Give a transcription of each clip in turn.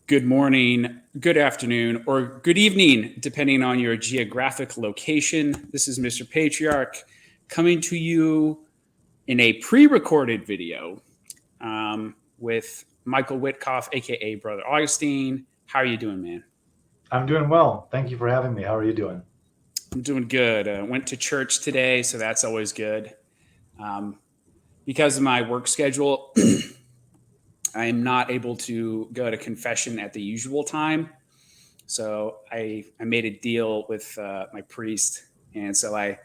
Good morning, good afternoon, or good evening, depending on your geographic location. This is Mr. Patriarch coming to you in a pre-recorded video with Michael Witcoff, aka Brother Augustine. How are you doing, man? I'm doing well. Thank you for having me. How are you doing? I'm doing good. Went to church today, so that's always good. Because of my work schedule, I am not able to go to confession at the usual time. So I made a deal with my priest, and so I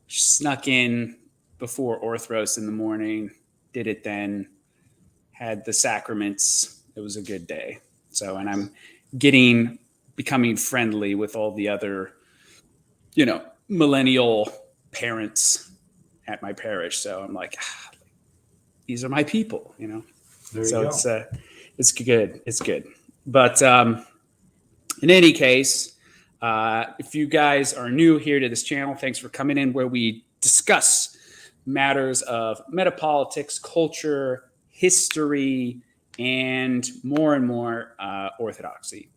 snuck in before Orthros in the morning, did it then, had the sacraments. It was a good day. So, and I'm becoming friendly with all the other, millennial parents at my parish. So I'm like, these are my people, There you So go. it's good. It's good. But in any case, if you guys are new here to this channel, thanks for coming in, where we discuss matters of metapolitics, culture, history, and more orthodoxy.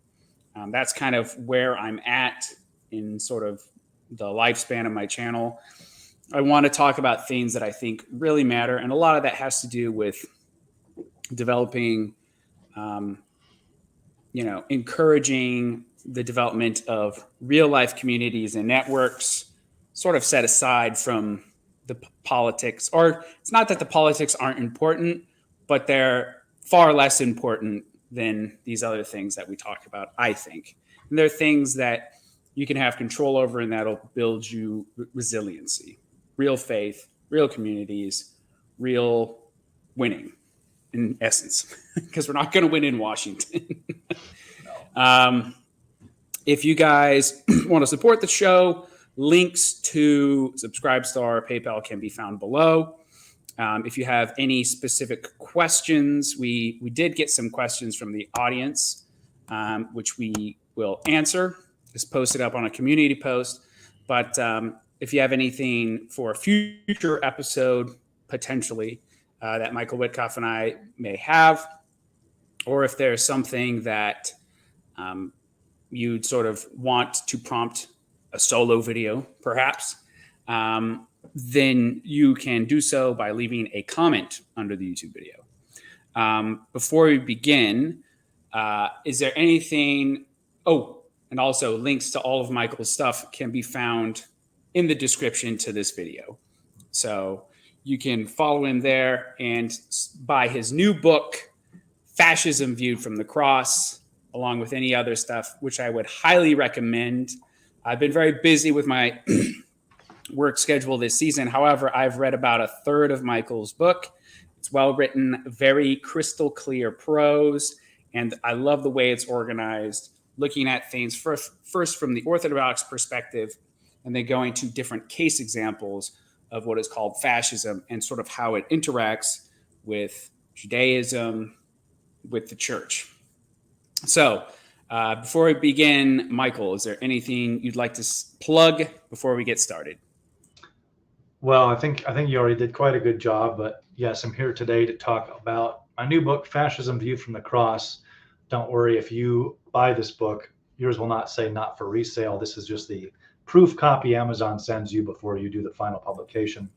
That's kind of where I'm at in sort of the lifespan of my channel. I want to talk about things that I think really matter, and a lot of that has to do with developing, encouraging the development of real life communities and networks, sort of set aside from the politics. Or it's not that the politics aren't important, but they're far less important than these other things that we talk about, I think. And they're things that you can have control over, and that'll build you resiliency, real faith, real communities, real winning, in essence, because we're not going to win in Washington. If you guys want to support the show, links to Subscribestar, PayPal can be found below. If you have any specific questions, we did get some questions from the audience, which we will answer. It's posted up on a community post. But if you have anything for a future episode, potentially, that Michael Witcoff and I may have, or if there's something that you'd sort of want to prompt a solo video, perhaps, then you can do so by leaving a comment under the YouTube video. Before we begin, is there anything? Oh, and also links to all of Michael's stuff can be found in the description to this video. So you can follow him there and buy his new book, Fascism Viewed from the Cross, along with any other stuff, which I would highly recommend. I've been very busy with my work schedule this season. However, I've read about a third of Michael's book. It's well written, very crystal clear prose, and I love the way it's organized, looking at things first from the Orthodox perspective, and then going to different case examples of what is called fascism and sort of how it interacts with Judaism, with the church. So before we begin, Michael, is there anything you'd like to plug before we get started? Well, I think you already did quite a good job, but yes, I'm here today to talk about my new book, Fascism Viewed from the Cross. Don't worry, if you buy this book, yours will not say not for resale. This is just the proof copy Amazon sends you before you do the final publication,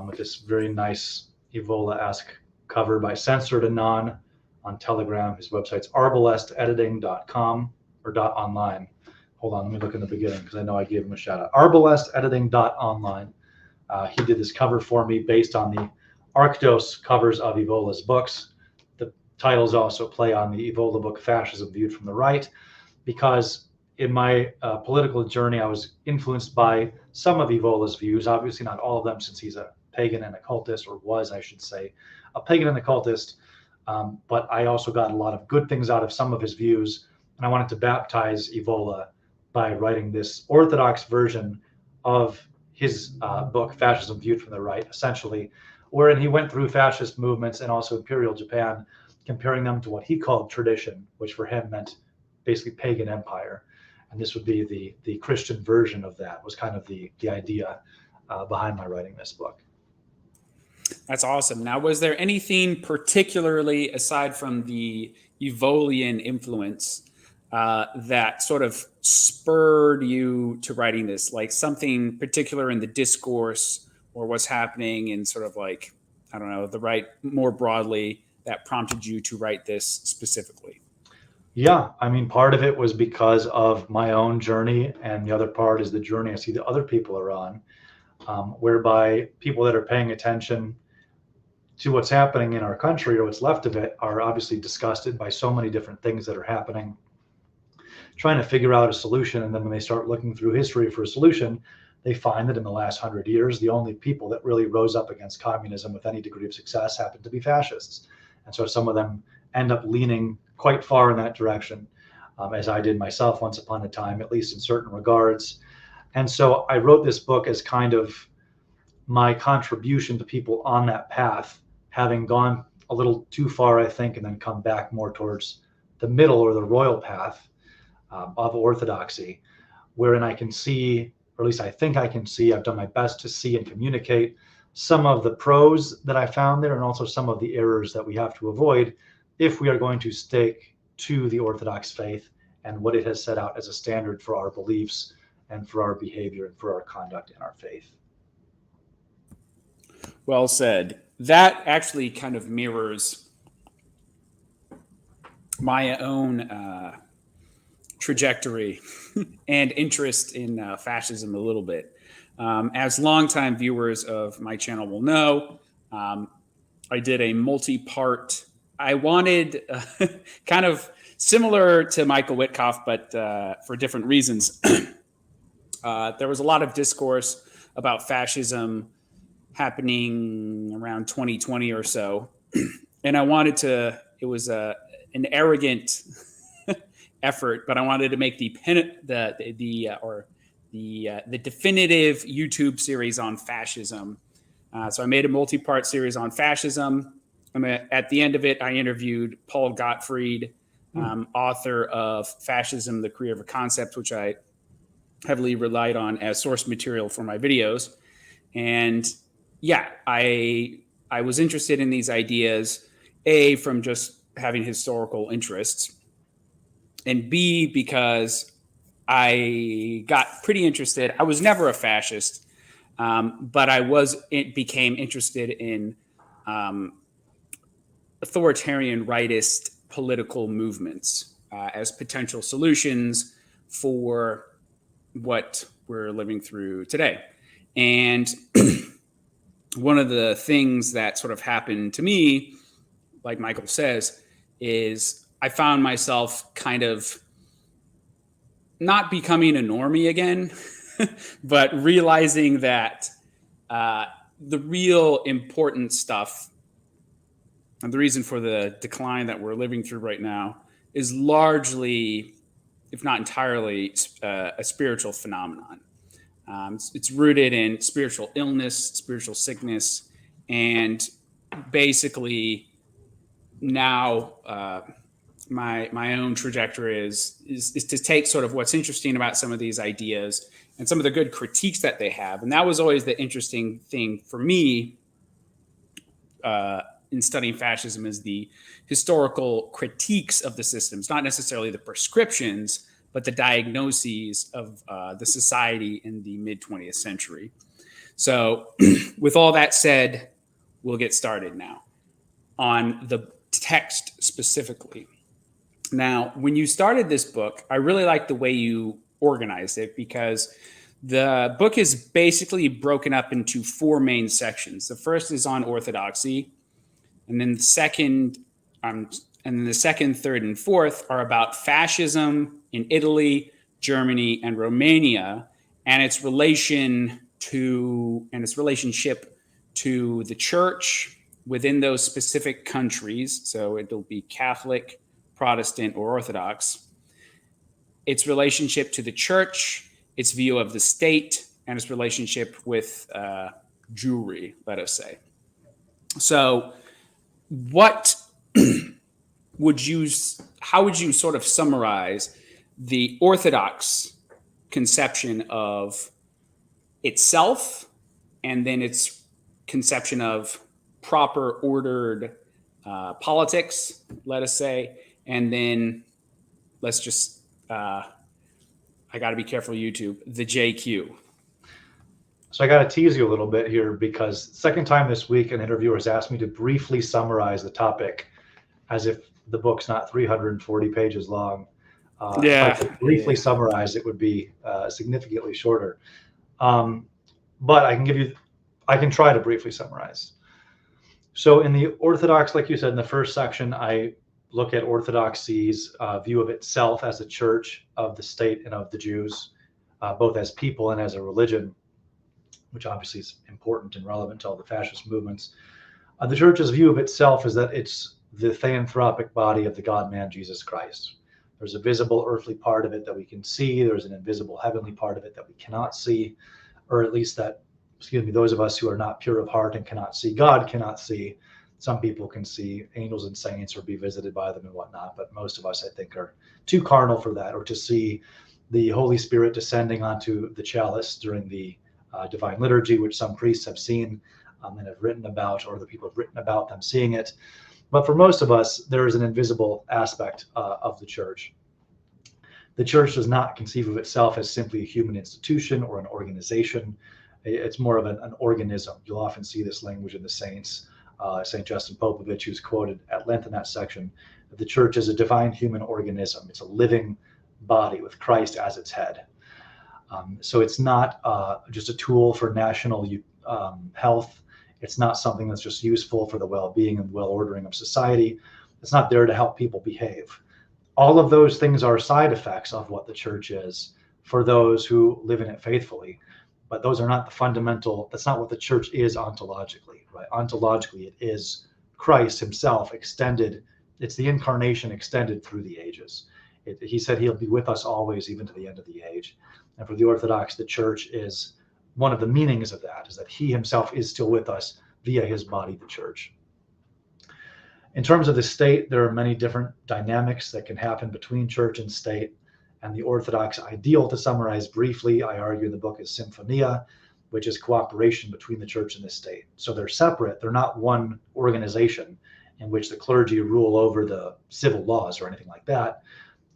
with this very nice Evola-esque cover by Censored Anon on Telegram. His website's arbalestediting.com or .online. Hold on, let me look in the beginning because I know I gave him a shout out. arbalestediting.online. He did this cover for me based on the Arctos covers of Evola's books. The titles also play on the Evola book, Fascism Viewed from the Right, because in my political journey, I was influenced by some of Evola's views, obviously not all of them, since he's a pagan and occultist, or was, I should say, a pagan and occultist. But I also got a lot of good things out of some of his views, and I wanted to baptize Evola by writing this Orthodox version of his book, Fascism Viewed from the Right, essentially, wherein he went through fascist movements and also Imperial Japan, comparing them to what he called tradition, which for him meant basically pagan empire. And this would be the Christian version of that, was kind of the idea behind my writing this book. That's awesome. Now, was there anything particularly, aside from the Evolian influence, that sort of spurred you to writing this? Like something particular in the discourse or what's happening in sort of like, I don't know, the right more broadly that prompted you to write this specifically? Yeah, I mean, part of it was because of my own journey, and the other part is the journey I see that other people are on, whereby people that are paying attention to what's happening in our country or what's left of it are obviously disgusted by so many different things that are happening, trying to figure out a solution. And then when they start looking through history for a solution, they find that in the last 100 years, the only people that really rose up against communism with any degree of success happened to be fascists. And so some of them end up leaning quite far in that direction, as I did myself once upon a time, at least in certain regards. And so I wrote this book as kind of my contribution to people on that path, having gone a little too far, I think, and then come back more towards the middle or the royal path of orthodoxy, wherein I can see, or at least I think I can see, I've done my best to see and communicate some of the pros that I found there, and also some of the errors that we have to avoid if we are going to stick to the Orthodox faith and what it has set out as a standard for our beliefs and for our behavior and for our conduct in our faith. Well said. That actually kind of mirrors my own trajectory and interest in fascism a little bit. As longtime viewers of my channel will know, I did a multi-part. I wanted kind of similar to Michael Witcoff, but for different reasons. There was a lot of discourse about fascism happening around 2020 or so, and I wanted to. It was an arrogant effort, but I wanted to make the definitive YouTube series on fascism. So I made a multi-part series on fascism. At the end of it, I interviewed Paul Gottfried, author of Fascism, the Career of a Concept, which I heavily relied on as source material for my videos. And yeah, I was interested in these ideas, A, from just having historical interests, and B, because I got pretty interested. I was never a fascist, but it became interested in authoritarian rightist political movements as potential solutions for what we're living through today. And one of the things that sort of happened to me, like Michael says, is I found myself kind of not becoming a normie again, but realizing that the real important stuff and the reason for the decline that we're living through right now is largely, if not entirely, a spiritual phenomenon. It's rooted in spiritual illness, spiritual sickness, and basically now my own trajectory is to take sort of what's interesting about some of these ideas and some of the good critiques that they have. And that was always the interesting thing for me in studying fascism, is the historical critiques of the systems, not necessarily the prescriptions, but the diagnoses of the society in the mid-20th century. So with all that said, we'll get started now on the text specifically. Now, when you started this book, I really liked the way you organized it, because the book is basically broken up into four main sections. The first is on orthodoxy, and then the second, third, and fourth are about fascism in Italy, Germany, and Romania, and its relationship to the church within those specific countries. So it'll be Catholic, Protestant, or Orthodox. Its relationship to the church, its view of the state, and its relationship with Jewry, let us say. So how would you sort of summarize the Orthodox conception of itself, and then its conception of proper ordered politics, let us say, and then let's just, I got to be careful, YouTube, the JQ. So I got to tease you a little bit here, because second time this week, an interviewer has asked me to briefly summarize the topic as if the book's not 340 pages long. If I could briefly summarize, it would be significantly shorter. But I can try to briefly summarize. So in the Orthodox, like you said, in the first section, I look at Orthodoxy's view of itself as a church of the state and of the Jews, both as people and as a religion, which obviously is important and relevant to all the fascist movements. The church's view of itself is that it's the theanthropic body of the God-man, Jesus Christ. There's a visible earthly part of it that we can see. There's an invisible heavenly part of it that we cannot see, or at least that, those of us who are not pure of heart and cannot see God cannot see. Some people can see angels and saints or be visited by them and whatnot, but most of us, I think, are too carnal for that, or to see the Holy Spirit descending onto the chalice during the divine liturgy, which some priests have seen and have written about, or the people have written about them seeing it. But for most of us, there is an invisible aspect of the church. The church does not conceive of itself as simply a human institution or an organization. It's more of an organism. You'll often see this language in the saints. St. Justin Popovich, who's quoted at length in that section, that the church is a divine human organism. It's a living body with Christ as its head. So it's not just a tool for national health. It's not something that's just useful for the well-being and well-ordering of society. It's not there to help people behave. All of those things are side effects of what the church is for those who live in it faithfully. But those are not the fundamental, that's not what the church is ontologically, right? Ontologically, it is Christ himself extended. It's the incarnation extended through the ages. He said he'll be with us always, even to the end of the age. And for the Orthodox, the church is one of the meanings of that, is that he himself is still with us via his body, the church. In terms of the state, there are many different dynamics that can happen between church and state. And the Orthodox ideal, to summarize briefly, I argue in the book, is symphonia, which is cooperation between the church and the state. So they're separate. They're not one organization in which the clergy rule over the civil laws or anything like that.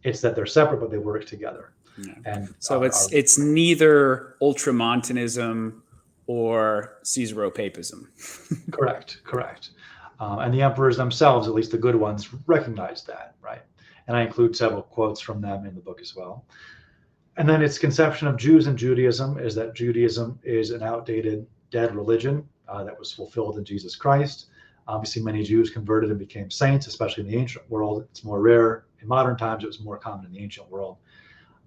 It's that they're separate, but they work together. Yeah. And so it's neither ultramontanism or Caesaropapism. Correct. And the emperors themselves, at least the good ones, recognize that, right? And I include several quotes from them in the book as well. And then its conception of Jews and Judaism is that Judaism is an outdated, dead religion that was fulfilled in Jesus Christ. Obviously, many Jews converted and became saints, especially in the ancient world. It's more rare. In modern times, it was more common in the ancient world.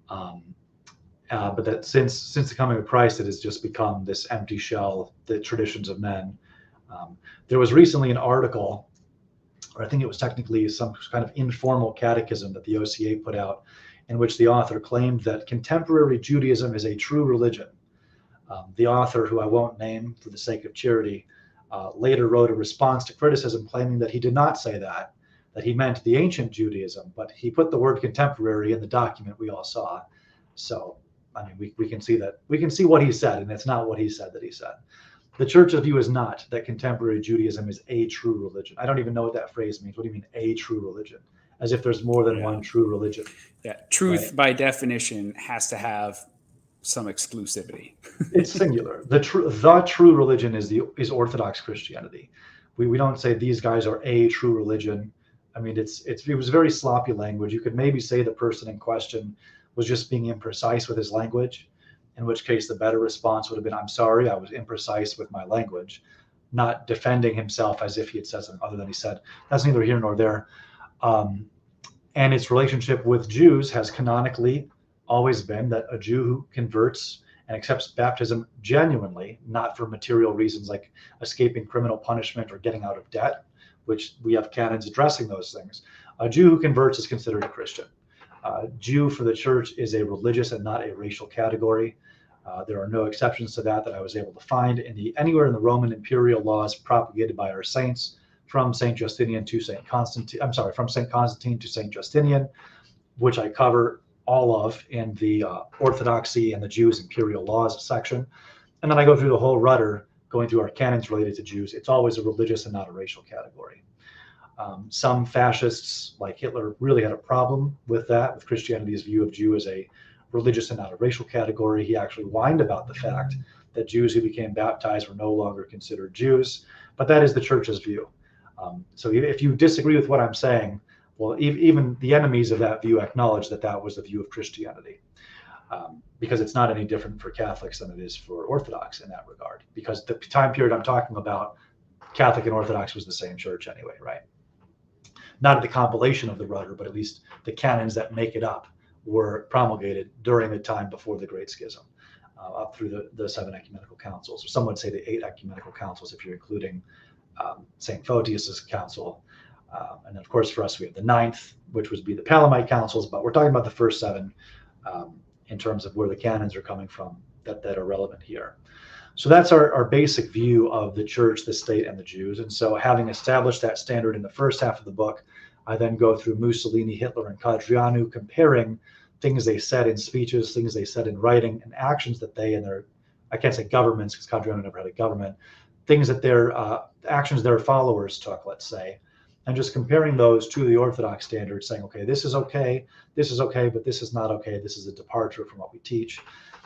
But that since the coming of Christ, it has just become this empty shell, the traditions of men. There was recently an article, or I think it was technically some kind of informal catechism that the OCA put out, in which the author claimed that contemporary Judaism is a true religion. The author, who I won't name for the sake of charity, later wrote a response to criticism claiming that he did not say that he meant the ancient Judaism, but he put the word contemporary in the document we all saw. So, I mean, we can see that, we can see what he said, and it's not what he said that he said. The church's view is not that contemporary Judaism is a true religion. I don't even know what that phrase means. What do you mean, a true religion? As if there's more than one true religion. Yeah, truth by definition has to have some exclusivity. It's singular. The true religion is Orthodox Christianity. We don't say these guys are a true religion. I mean, it was very sloppy language. You could maybe say the person in question was just being imprecise with his language, in which case the better response would have been, I'm sorry, I was imprecise with my language, not defending himself as if he had said something other than he said. That's neither here nor there. And its relationship with Jews has canonically always been that a Jew who converts and accepts baptism genuinely, not for material reasons like escaping criminal punishment or getting out of debt, which we have canons addressing those things. A Jew who converts is considered a Christian. Jew for the church is a religious and not a racial category. There are no exceptions to that I was able to find anywhere in the Roman imperial laws propagated by our saints, from St. Justinian to St. Constantine. I'm sorry, from St. Constantine to St. Justinian, which I cover all of in the Orthodoxy and the Jews' imperial laws section. And then I go through the whole rudder, going through our canons related to Jews, it's always a religious and not a racial category. Some fascists like Hitler really had a problem with that, with Christianity's view of Jew as a religious and not a racial category. He actually whined about the fact that Jews who became baptized were no longer considered Jews, but that is the church's view. So if you disagree with what I'm saying, well, even the enemies of that view acknowledge that that was the view of Christianity, because it's not any different for Catholics than it is for Orthodox in that regard, because the time period I'm talking about, Catholic and Orthodox was the same church anyway, right? Not the compilation of the Rudder, but at least the canons that make it up were promulgated during the time before the Great Schism, up through the 7 ecumenical councils, or some would say the 8 ecumenical councils if you're including St. Photius's council. And then of course for us we have the 9th, which would be the Palamite councils, but we're talking about the first 7 in terms of where the canons are coming from that are relevant here. So that's our basic view of the church, the state, and the Jews. And so having established that standard in the first half of the book, I then go through Mussolini, Hitler, and Cadriano, comparing things they said in speeches, things they said in writing, and actions that they and their, I can't say governments because Cadriano never had a government, things that their actions their followers took, let's say, and just comparing those to the Orthodox standards, saying, okay, this is okay, but this is not okay, this is a departure from what we teach.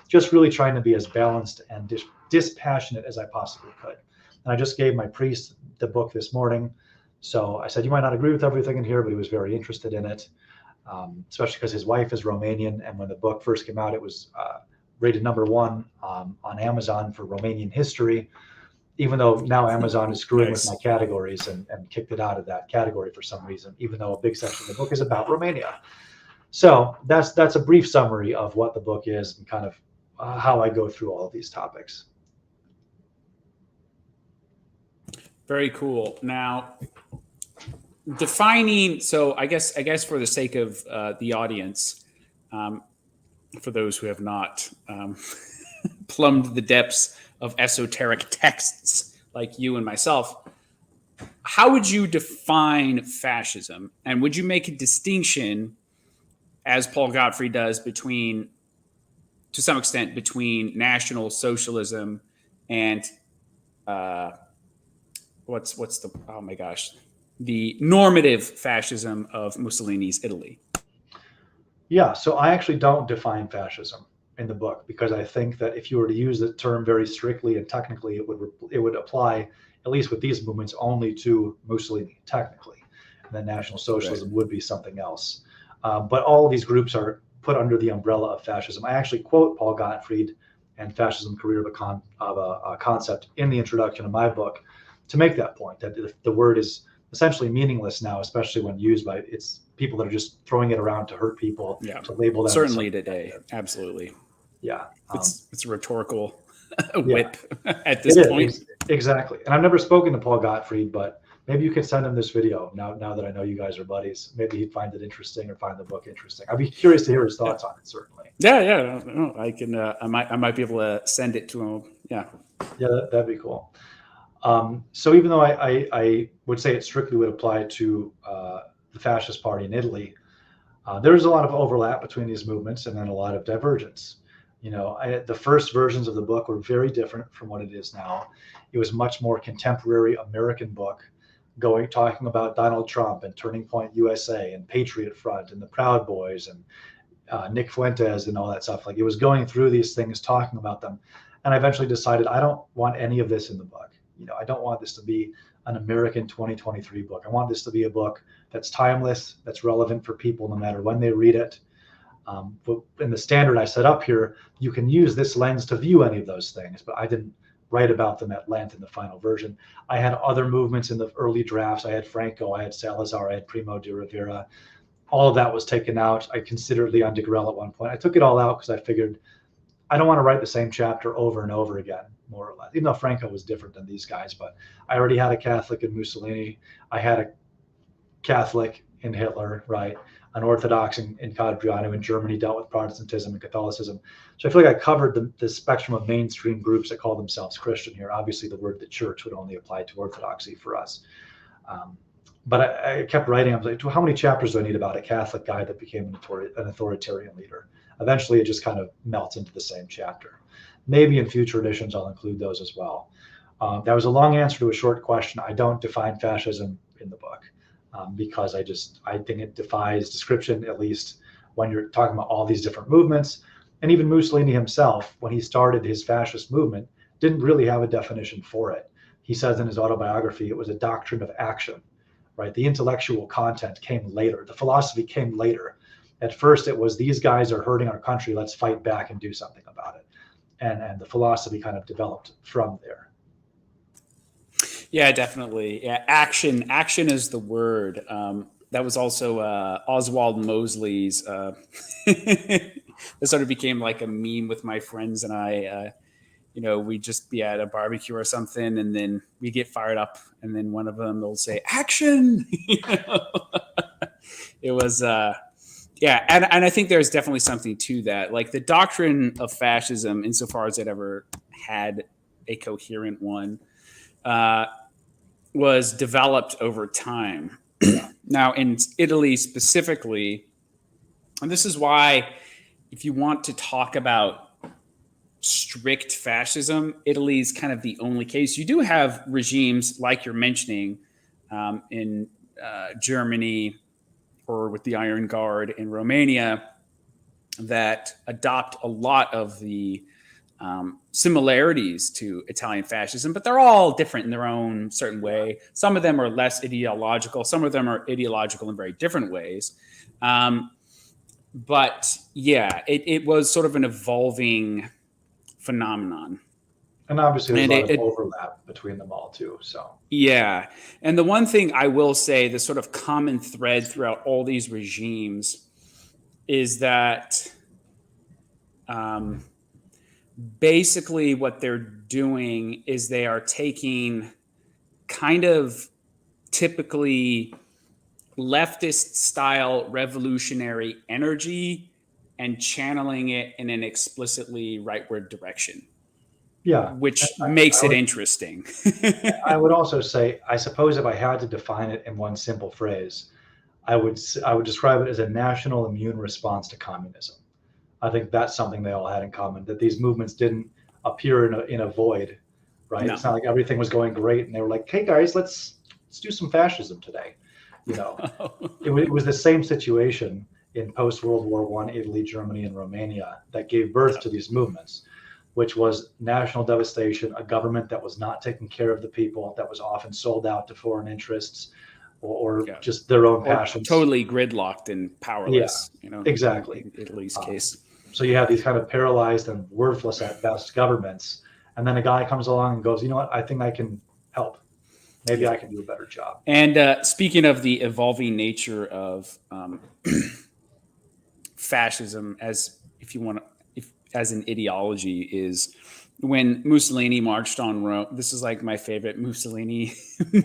Just really trying to be as balanced and dispassionate as I possibly could. And I just gave my priest the book this morning. So I said, you might not agree with everything in here, but he was very interested in it, especially because his wife is Romanian. And when the book first came out, it was rated #1 on Amazon for Romanian history, even though now Amazon is screwing with my categories and kicked it out of that category for some reason, even though a big section of the book is about Romania. So that's a brief summary of what the book is and kind of how I go through all of these topics. Very cool. Now, defining, so I guess for the sake of the audience, for those who have not plumbed the depths of esoteric texts like you and myself, how would you define fascism? And would you make a distinction, as Paul Gottfried does, between, to some extent, between National Socialism and what's the, oh my gosh, the normative fascism of Mussolini's Italy? Yeah, so I actually don't define fascism in the book, because I think that if you were to use the term very strictly and technically, it would apply, at least with these movements, only to Mussolini technically, and then National Socialism would be something else. But all of these groups are put under the umbrella of fascism. I actually quote Paul Gottfried and Fascism: Career of a Concept in the introduction of my book to make that point, that the word is essentially meaningless now, especially when used by people that are just throwing it around to hurt people, to label them. Certainly today, absolutely. Yeah, it's a rhetorical whip at this point. Exactly. And I've never spoken to Paul Gottfried, but maybe you could send him this video now that I know you guys are buddies. Maybe he'd find it interesting or find the book interesting. I'd be curious to hear his thoughts on it, certainly. Yeah. No, I can. I might be able to send it to him. Yeah, that'd be cool. So even though I would say it strictly would apply to the fascist party in Italy, there's a lot of overlap between these movements and then a lot of divergence. The first versions of the book were very different from what it is now. It was much more contemporary American book, talking about Donald Trump and Turning Point USA and Patriot Front and the Proud Boys and Nick Fuentes and all that stuff. Like, it was going through these things, talking about them. And I eventually decided I don't want any of this in the book. I don't want this to be an American 2023 book. I want this to be a book that's timeless, that's relevant for people no matter when they read it. But in the standard I set up here, you can use this lens to view any of those things, but I didn't write about them at length in the final version. I had other movements in the early drafts. I had Franco, I had Salazar, I had Primo de Rivera. All of that was taken out. I considered Leon de Grelle at one point. I took it all out because I figured I don't want to write the same chapter over and over again, more or less, even though Franco was different than these guys. But I already had a Catholic in Mussolini. I had a Catholic in Hitler, right? An Orthodox in Cadriano. In Germany, dealt with Protestantism and Catholicism. So I feel like I covered the spectrum of mainstream groups that call themselves Christian here. Obviously, the word the church would only apply to Orthodoxy for us. But I kept writing. I was like, how many chapters do I need about a Catholic guy that became an authoritarian leader? Eventually, it just kind of melts into the same chapter. Maybe in future editions, I'll include those as well. That was a long answer to a short question. I don't define fascism in the book because I think it defies description, at least when you're talking about all these different movements. And even Mussolini himself, when he started his fascist movement, didn't really have a definition for it. He says in his autobiography, it was a doctrine of action, right? The intellectual content came later. The philosophy came later. At first, it was these guys are hurting our country. Let's fight back and do something about it. And the philosophy kind of developed from there. Yeah, definitely. Yeah, action. Action is the word. That was also Oswald Mosley's. This sort of became like a meme with my friends and I. We'd just be at a barbecue or something, and then we get fired up, and then one of them will say "action." It was, yeah, and I think there's definitely something to that. Like the doctrine of fascism, insofar as it ever had a coherent one, was developed over time. Now, in Italy specifically, and this is why, if you want to talk about strict fascism, Italy is kind of the only case. You do have regimes like you're mentioning in Germany or with the Iron Guard in Romania that adopt a lot of the similarities to Italian fascism, but they're all different in their own certain way. Some of them are less ideological. Some of them are ideological in very different ways. But yeah, it was sort of an evolving phenomenon. And obviously there's a lot of overlap between them all too. So yeah. And the one thing I will say, the sort of common thread throughout all these regimes is that basically what they're doing is they are taking kind of typically leftist style revolutionary energy and channeling it in an explicitly rightward direction. Yeah, which makes it interesting. I would also say, I suppose if I had to define it in one simple phrase, I would describe it as a national immune response to communism. I think that's something they all had in common, that these movements didn't appear in a void, right? No. It's not like everything was going great and they were like, hey guys, let's do some fascism today. It was the same situation in post-World War I, Italy, Germany, and Romania that gave birth to these movements, which was national devastation, a government that was not taking care of the people, that was often sold out to foreign interests or just their own passions. Totally gridlocked and powerless. Yeah, exactly. In Italy's case. So you have these kind of paralyzed and worthless at best governments. And then a guy comes along and goes, you know what, I think I can help. Maybe I can do a better job. And speaking of the evolving nature of fascism, as an ideology, is when Mussolini marched on Rome. This is like my favorite Mussolini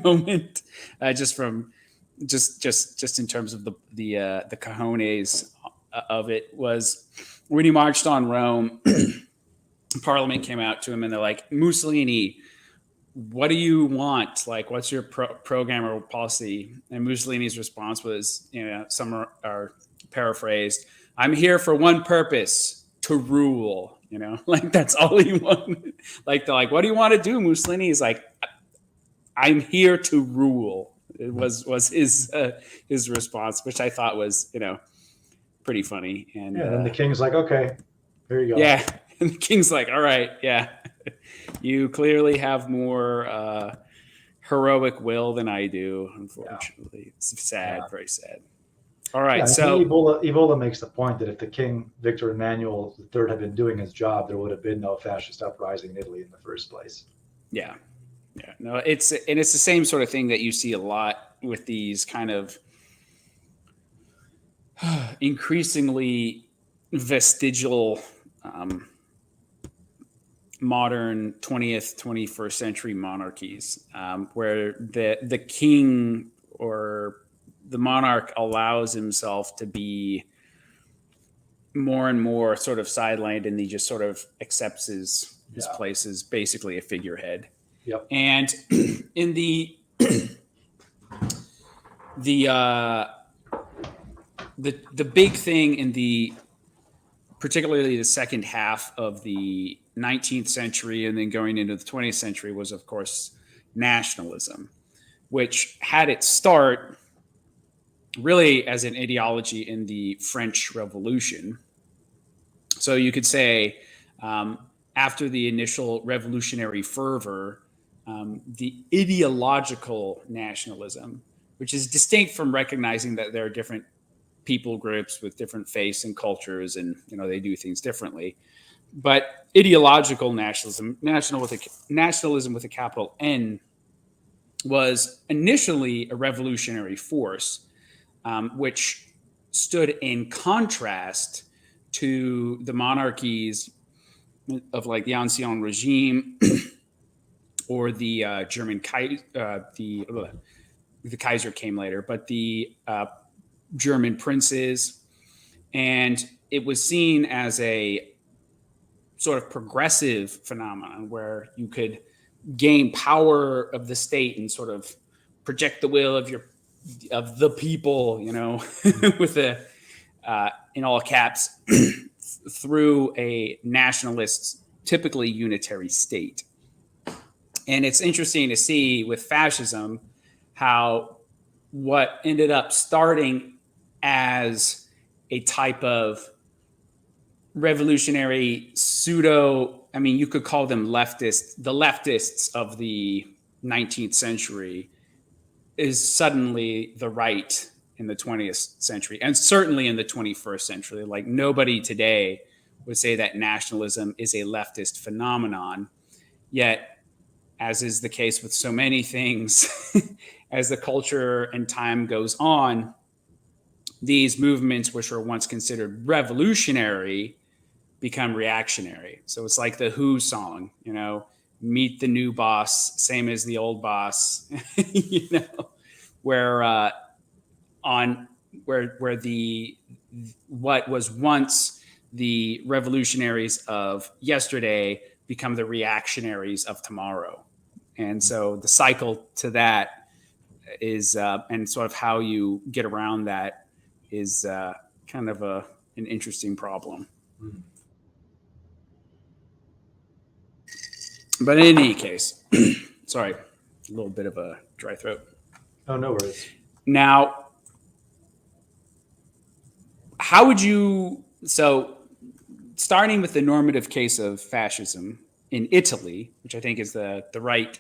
moment, just in terms of the cojones of it, was when he marched on Rome. Parliament came out to him and they're like, Mussolini, what do you want? Like, what's your program or policy? And Mussolini's response was, some are paraphrased, I'm here for one purpose, to rule. Like that's all he wanted. Like they're like, what do you want to do, Mussolini? He's like, I'm here to rule. It was his response, which I thought was pretty funny. And and the king's like, okay, here you go. Yeah, and the king's like, all right, yeah, you clearly have more heroic will than I do. Unfortunately, It's sad, very sad. All right, so Ebola makes the point that if the King Victor Emmanuel III had been doing his job, there would have been no fascist uprising in Italy in the first place. Yeah. No, it's the same sort of thing that you see a lot with these kind of increasingly vestigial modern 20th, 21st century monarchies, where the king or the monarch allows himself to be more and more sort of sidelined, and he just sort of accepts his place as basically a figurehead. Yep. And in the big thing in particularly the second half of the 19th century and then going into the 20th century was, of course, nationalism, which had its start really as an ideology in the French Revolution. So you could say after the initial revolutionary fervor, the ideological nationalism, which is distinct from recognizing that there are different people groups with different faiths and cultures, and they do things differently. But ideological nationalism, nationalism with a capital N, was initially a revolutionary force, which stood in contrast to the monarchies of like the Ancien regime or the German Kaiser. The Kaiser came later, but the German princes, and it was seen as a sort of progressive phenomenon where you could gain power of the state and sort of project the will of the people, with a in all caps through a nationalist, typically unitary state. And it's interesting to see with fascism how what ended up starting as a type of revolutionary you could call them the leftists of the 19th century, is suddenly the right in the 20th century, and certainly in the 21st century. Like, nobody today would say that nationalism is a leftist phenomenon. Yet, as is the case with so many things, as the culture and time goes on, these movements, which were once considered revolutionary, become reactionary. So it's like the Who song, meet the new boss, same as the old boss, where what was once the revolutionaries of yesterday become the reactionaries of tomorrow. And so the cycle to that is, and sort of how you get around that is kind of an interesting problem. Mm-hmm. But in any case, sorry, a little bit of a dry throat. Oh, no worries. Now, how would you, starting with the normative case of fascism in Italy, which I think is the right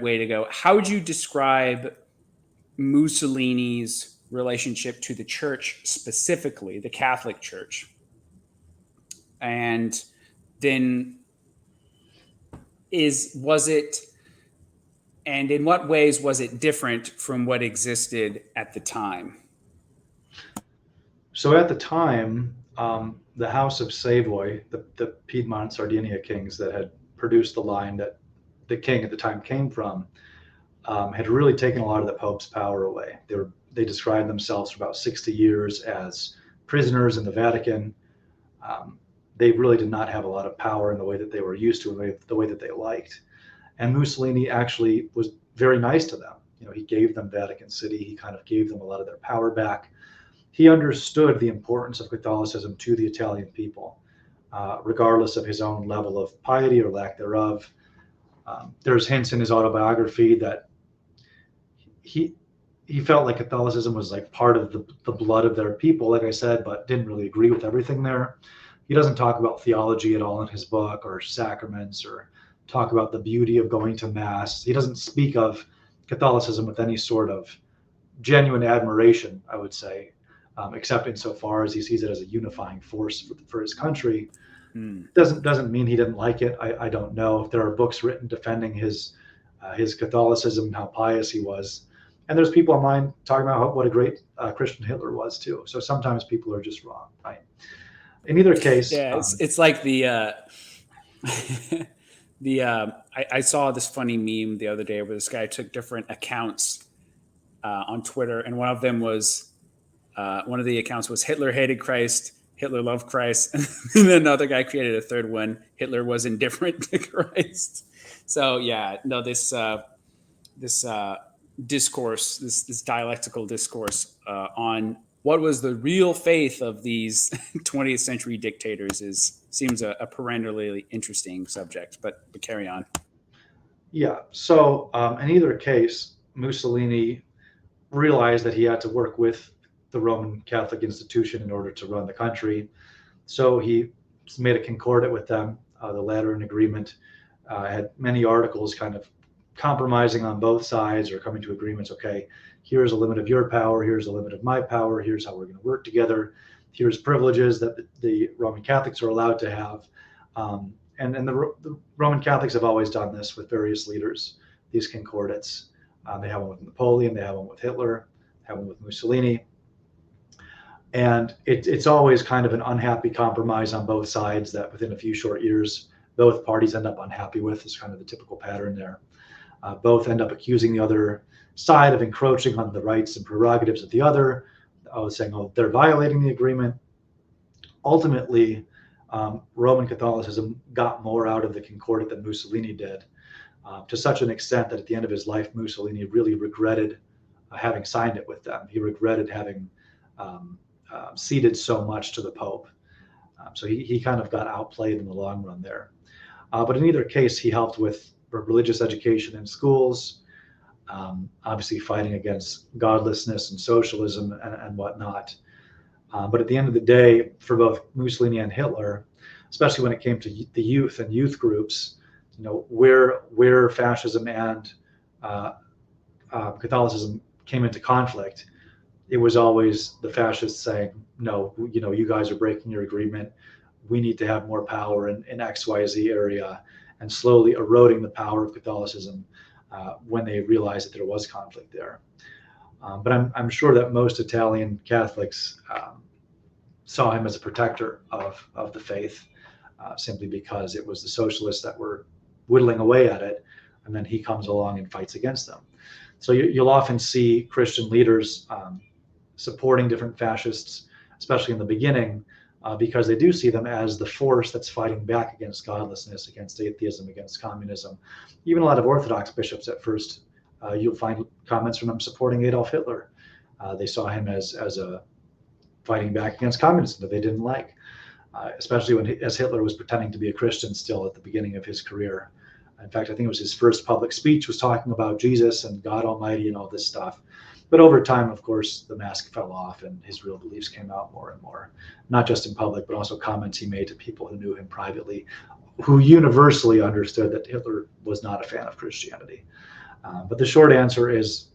way to go, how would you describe Mussolini's relationship to the church, specifically the Catholic Church? And then and in what ways was it different from what existed at the time? So at the time, the House of Savoy, the Piedmont Sardinia kings that had produced the line that the king at the time came from, had really taken a lot of the Pope's power away. They described themselves for about 60 years as prisoners in the Vatican. They really did not have a lot of power in the way that they were used to, the way that they liked. And Mussolini actually was very nice to them. He gave them Vatican City. He kind of gave them a lot of their power back. He understood the importance of Catholicism to the Italian people, regardless of his own level of piety or lack thereof. There's hints in his autobiography that he felt like Catholicism was like part of the blood of their people, like I said, but didn't really agree with everything there. He doesn't talk about theology at all in his book, or sacraments, or talk about the beauty of going to Mass. He doesn't speak of Catholicism with any sort of genuine admiration, I would say, except insofar as he sees it as a unifying force for his country. Doesn't mean he didn't like it. I don't know if there are books written defending his Catholicism and how pious he was. And there's people online talking about what a great Christian Hitler was too. So sometimes people are just wrong, right? In either case, yeah, it's like I saw this funny meme the other day where this guy took different accounts on Twitter, and one of them was one of the accounts was Hitler hated Christ, Hitler loved Christ, and then another guy created a third one, Hitler was indifferent to Christ. So yeah, no, this discourse, this dialectical discourse on what was the real faith of these 20th century dictators seems a perennially interesting subject, but carry on. Yeah. So in either case, Mussolini realized that he had to work with the Roman Catholic institution in order to run the country. So he made a concordat with them, the Lateran Agreement. Had many articles kind of compromising on both sides or coming to agreements. Okay, here's a limit of your power, here's a limit of my power, here's how we're going to work together, here's privileges that the Roman Catholics are allowed to have. And the Roman Catholics have always done this with various leaders, these concordats. They have one with Napoleon, they have one with Hitler, they have one with Mussolini. And it's always kind of an unhappy compromise on both sides that within a few short years, both parties end up unhappy with. Is kind of the typical pattern there. Both end up accusing the other side of encroaching on the rights and prerogatives of the other, saying, oh, they're violating the agreement. Ultimately, Roman Catholicism got more out of the Concordat than Mussolini did, to such an extent that at the end of his life, Mussolini really regretted having signed it with them. He regretted having ceded so much to the Pope. So he kind of got outplayed in the long run there. But in either case, he helped with religious education in schools, obviously fighting against godlessness and socialism and whatnot. But at the end of the day, for both Mussolini and Hitler, especially when it came to the youth and youth groups, where fascism and Catholicism came into conflict, it was always the fascists saying, no, you guys are breaking your agreement. We need to have more power in XYZ area, and slowly eroding the power of Catholicism when they realized that there was conflict there. But I'm sure that most Italian Catholics saw him as a protector of the faith, simply because it was the socialists that were whittling away at it, and then he comes along and fights against them. So you'll often see Christian leaders supporting different fascists, especially in the beginning, because they do see them as the force that's fighting back against godlessness, against atheism, against communism. Even a lot of Orthodox bishops at first, you'll find comments from them supporting Adolf Hitler. They saw him as a fighting back against communism that they didn't like, especially as Hitler was pretending to be a Christian still at the beginning of his career. In fact, I think it was his first public speech was talking about Jesus and God Almighty and all this stuff. But over time, of course, the mask fell off and his real beliefs came out more and more, not just in public, but also comments he made to people who knew him privately, who universally understood that Hitler was not a fan of Christianity. But the short answer is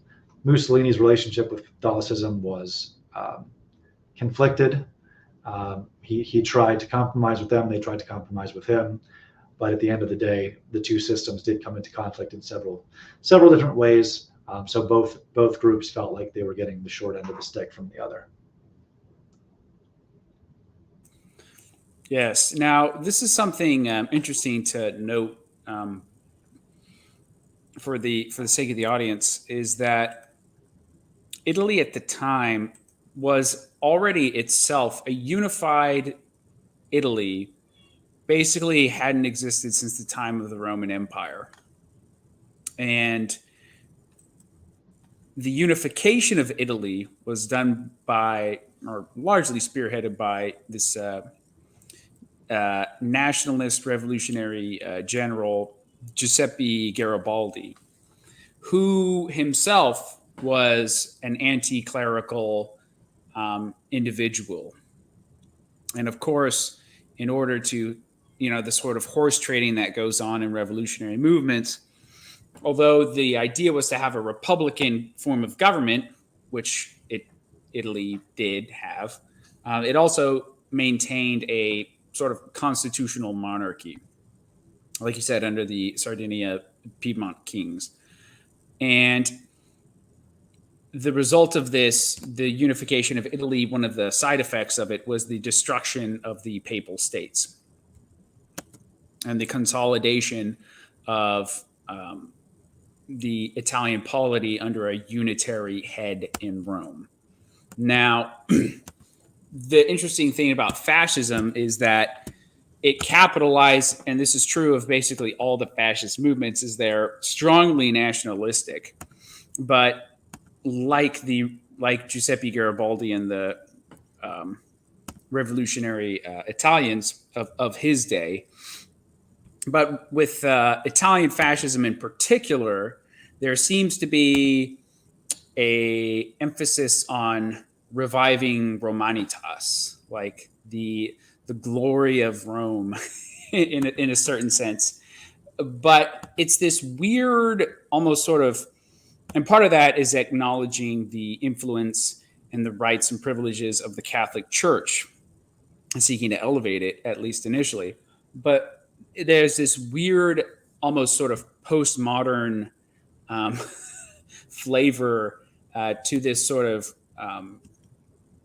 Mussolini's relationship with Catholicism was conflicted. He tried to compromise with them. They tried to compromise with him. But at the end of the day, the two systems did come into conflict in several different ways. So both groups felt like they were getting the short end of the stick from the other. Yes. Now, this is something interesting to note for the sake of the audience, is that Italy at the time was already itself a unified Italy, basically hadn't existed since the time of the Roman Empire. And the unification of Italy was done by, or largely spearheaded by, this nationalist revolutionary general Giuseppe Garibaldi, who himself was an anti-clerical individual. And of course, in order to, the sort of horse trading that goes on in revolutionary movements, although the idea was to have a republican form of government, which Italy did have, it also maintained a sort of constitutional monarchy, like you said, under the Sardinia Piedmont kings. And the result of this, the unification of Italy, one of the side effects of it was the destruction of the Papal States and the consolidation of the Italian polity under a unitary head in Rome. Now, the interesting thing about fascism is that it capitalized, and this is true of basically all the fascist movements, is they're strongly nationalistic. But like the like Giuseppe Garibaldi and the revolutionary Italians of his day. But with Italian fascism in particular, there seems to be a emphasis on reviving Romanitas, like the glory of Rome, in a certain sense. But it's this weird, almost sort of, and part of that is acknowledging the influence and the rights and privileges of the Catholic Church, and seeking to elevate it, at least initially. But there's this weird, almost sort of postmodern flavor to this sort of,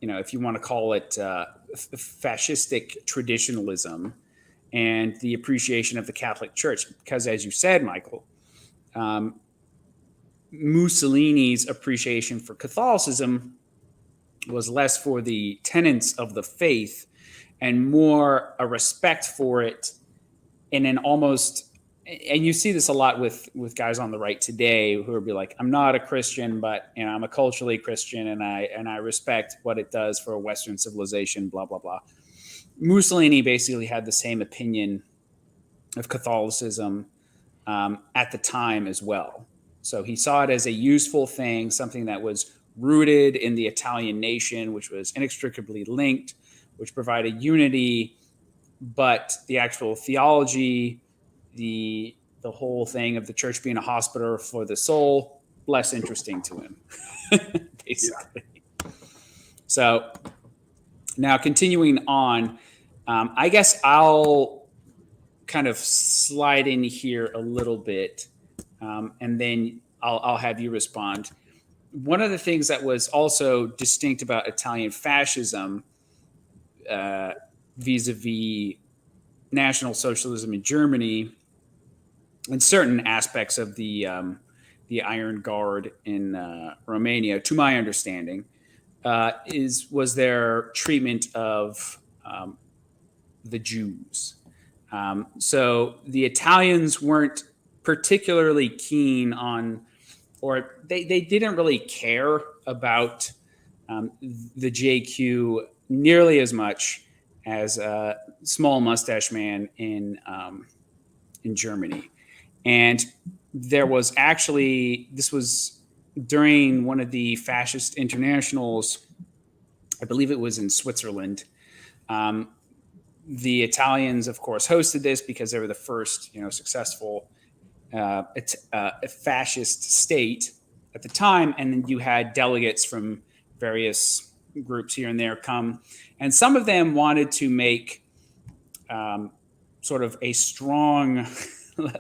if you want to call it fascistic traditionalism and the appreciation of the Catholic Church. Because, as you said, Michael, Mussolini's appreciation for Catholicism was less for the tenets of the faith and more a respect for it in an almost, and you see this a lot with guys on the right today who would be like, I'm not a Christian, but I'm a culturally Christian, and I respect what it does for Western civilization, blah, blah, blah. Mussolini basically had the same opinion of Catholicism at the time as well. So he saw it as a useful thing, something that was rooted in the Italian nation, which was inextricably linked, which provided unity, but the actual theology, the whole thing of the church being a hospital for the soul, less interesting to him, basically. Yeah. So now continuing on, I guess I'll kind of slide in here a little bit, and then I'll have you respond. One of the things that was also distinct about Italian fascism vis-a-vis National Socialism in Germany and certain aspects of the Iron Guard in Romania, to my understanding, was their treatment of the Jews. So the Italians weren't particularly keen on, or they didn't really care about the JQ nearly as much as a small mustache man in Germany. And there was actually, this was during one of the fascist internationals, I believe it was in Switzerland. The Italians, of course, hosted this because they were the first, successful fascist state at the time. And then you had delegates from various groups here and there come. And some of them wanted to make sort of a strong,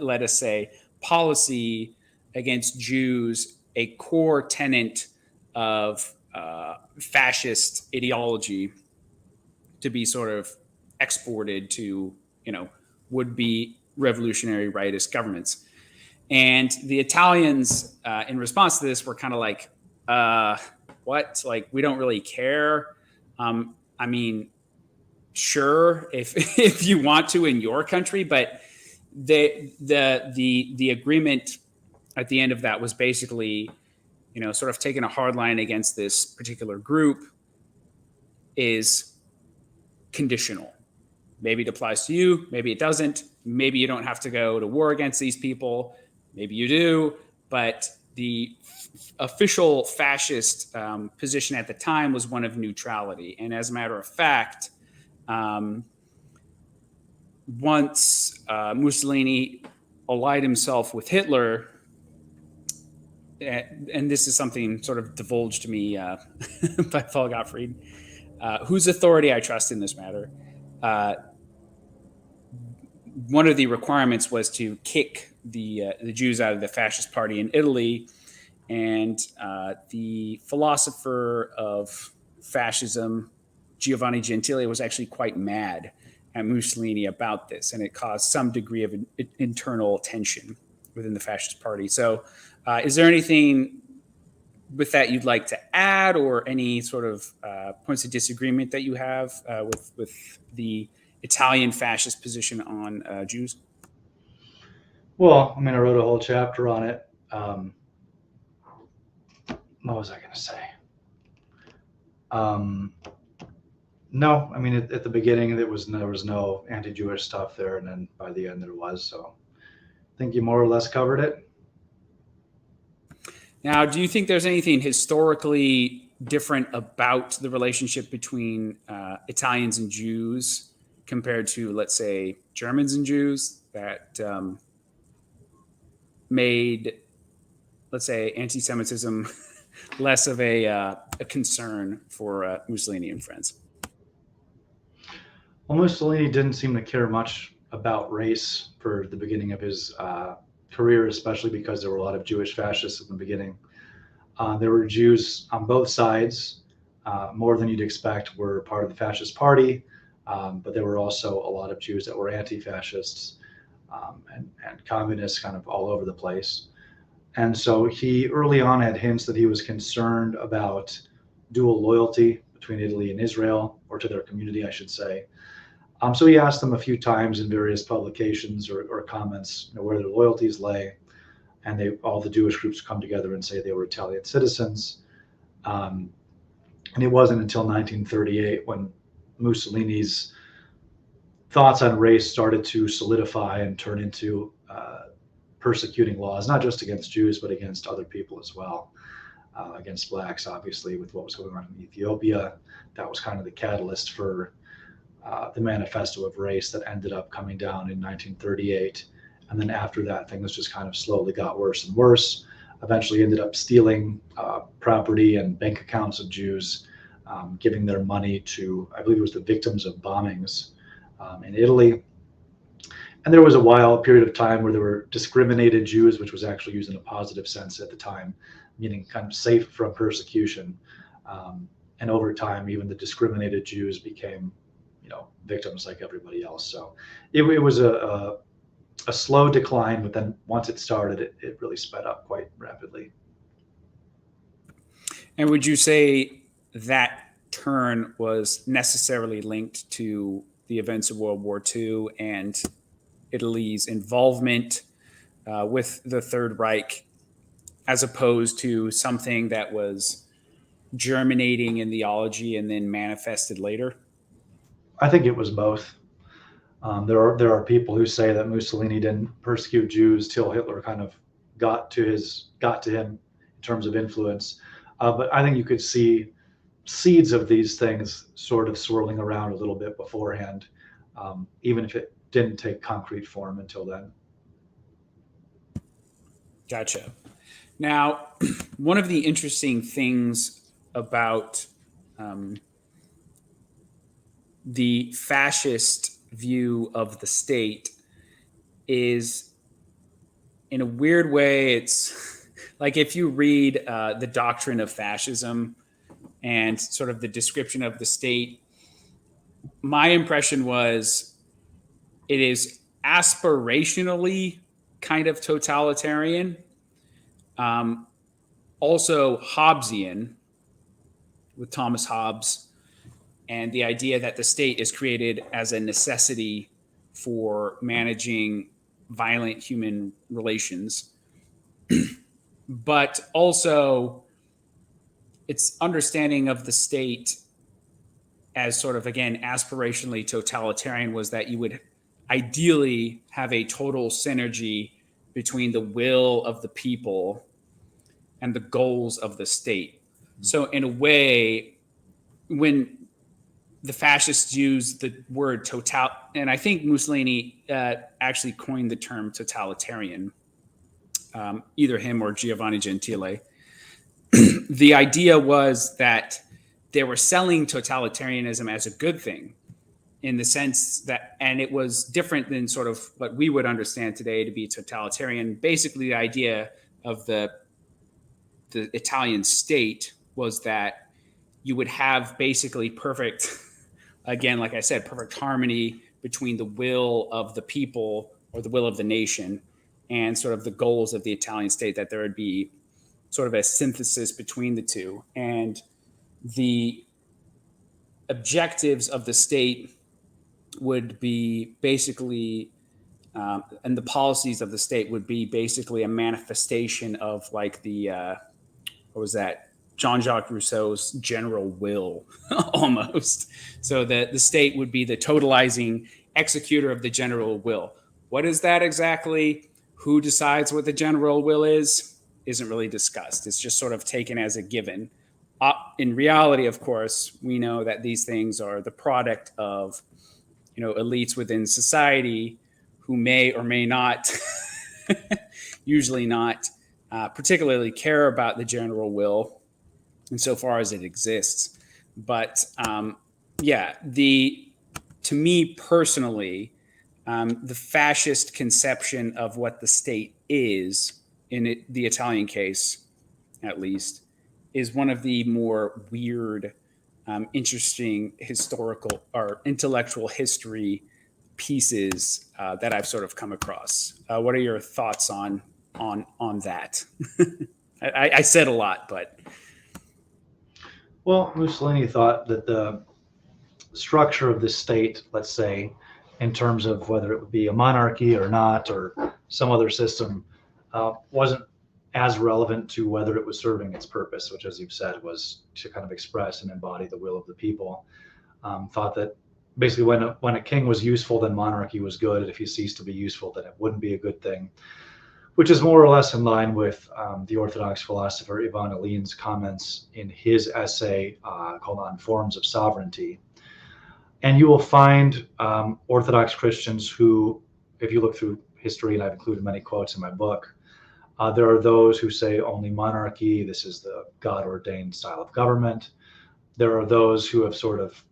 let us say, policy against Jews, a core tenet of fascist ideology to be sort of exported to, would-be revolutionary rightist governments. And the Italians, in response to this, were kind of like, what? Like, we don't really care. I mean, sure, if you want to in your country, but the agreement at the end of that was basically, sort of taking a hard line against this particular group is conditional. Maybe it applies to you, maybe it doesn't. Maybe you don't have to go to war against these people. Maybe you do, but the official fascist position at the time was one of neutrality. And as a matter of fact, once Mussolini allied himself with Hitler, and this is something sort of divulged to me by Paul Gottfried, whose authority I trust in this matter. One of the requirements was to kick the Jews out of the fascist party in Italy, and the philosopher of fascism, Giovanni Gentile, was actually quite mad at Mussolini about this, and it caused some degree of internal tension within the fascist party. So is there anything with that you'd like to add, or any sort of points of disagreement that you have with the Italian fascist position on Jews? Well, I wrote a whole chapter on it. What was I going to say? Um, no, I mean at the beginning there was no anti-Jewish stuff there, and then by the end there was. So I think you more or less covered it. Now, do you think there's anything historically different about the relationship between Italians and Jews compared to, let's say, Germans and Jews that made, let's say, anti-Semitism less of a concern for Mussolini and friends? Well, Mussolini didn't seem to care much about race for the beginning of his career, especially because there were a lot of Jewish fascists in the beginning. There were Jews on both sides, more than you'd expect, were part of the fascist party, but there were also a lot of Jews that were anti-fascists and communists kind of all over the place. And so he early on had hints that he was concerned about dual loyalty between Italy and Israel, or to their community, I should say. So he asked them a few times in various publications or comments, where their loyalties lay, and all the Jewish groups come together and say they were Italian citizens. And it wasn't until 1938 when Mussolini's thoughts on race started to solidify and turn into persecuting laws, not just against Jews, but against other people as well. Against blacks, obviously, with what was going on in Ethiopia. That was kind of the catalyst for the Manifesto of Race that ended up coming down in 1938. And then after that, things just kind of slowly got worse and worse. Eventually ended up stealing property and bank accounts of Jews, giving their money to, I believe it was the victims of bombings in Italy. And there was a period of time where there were discriminated Jews, which was actually used in a positive sense at the time, meaning kind of safe from persecution. And over time, even the discriminated Jews became, victims like everybody else. So it was a slow decline, but then once it started, it really sped up quite rapidly. And would you say that turn was necessarily linked to the events of World War II and Italy's involvement with the Third Reich, as opposed to something that was germinating in theology and then manifested later? I think it was both. There are people who say that Mussolini didn't persecute Jews till Hitler kind of got to him in terms of influence. But I think you could see seeds of these things sort of swirling around a little bit beforehand, even if it didn't take concrete form until then. Gotcha. Now, one of the interesting things about the fascist view of the state is, in a weird way, it's like if you read the doctrine of fascism and sort of the description of the state, my impression was it is aspirationally kind of totalitarian, also Hobbesian with Thomas Hobbes, and the idea that the state is created as a necessity for managing violent human relations, but also its understanding of the state as sort of, again, aspirationally totalitarian was that you would ideally have a total synergy between the will of the people and the goals of the state. So in a way, when the fascists use the word total, and I think Mussolini actually coined the term totalitarian, either him or Giovanni Gentile. The idea was that they were selling totalitarianism as a good thing, in the sense that, and it was different than sort of what we would understand today to be totalitarian. Basically, the idea of the Italian state was that you would have basically perfect, again, like I said, perfect harmony between the will of the people or the will of the nation and sort of the goals of the Italian state, that there would be sort of a synthesis between the two. And the objectives of the state would be basically, and the policies of the state would be basically a manifestation of like the, what was that? Jean-Jacques Rousseau's general will, almost. So that the state would be the totalizing executor of the general will. What is that exactly? Who decides what the general will is? Isn't really discussed. It's just sort of taken as a given. In reality, of course, we know that these things are the product of, elites within society who may or may not, usually not, particularly care about the general will insofar as it exists. But to me personally, the fascist conception of what the state is, in the Italian case at least, is one of the more weird, interesting historical or intellectual history pieces that I've sort of come across. What are your thoughts on that? I said a lot, but Well, Mussolini thought that the structure of the state, let's say, in terms of whether it would be a monarchy or not, or some other system, wasn't as relevant to whether it was serving its purpose, which, as you've said, was to kind of express and embody the will of the people. Thought that basically when a king was useful, then monarchy was good. And if he ceased to be useful, then it wouldn't be a good thing, which is more or less in line with the Orthodox philosopher Ivan Ilin's comments in his essay called On Forms of Sovereignty. And you will find Orthodox Christians who, if you look through history, and I've included many quotes in my book, there are those who say only monarchy, this is the God-ordained style of government. There are those who have sort of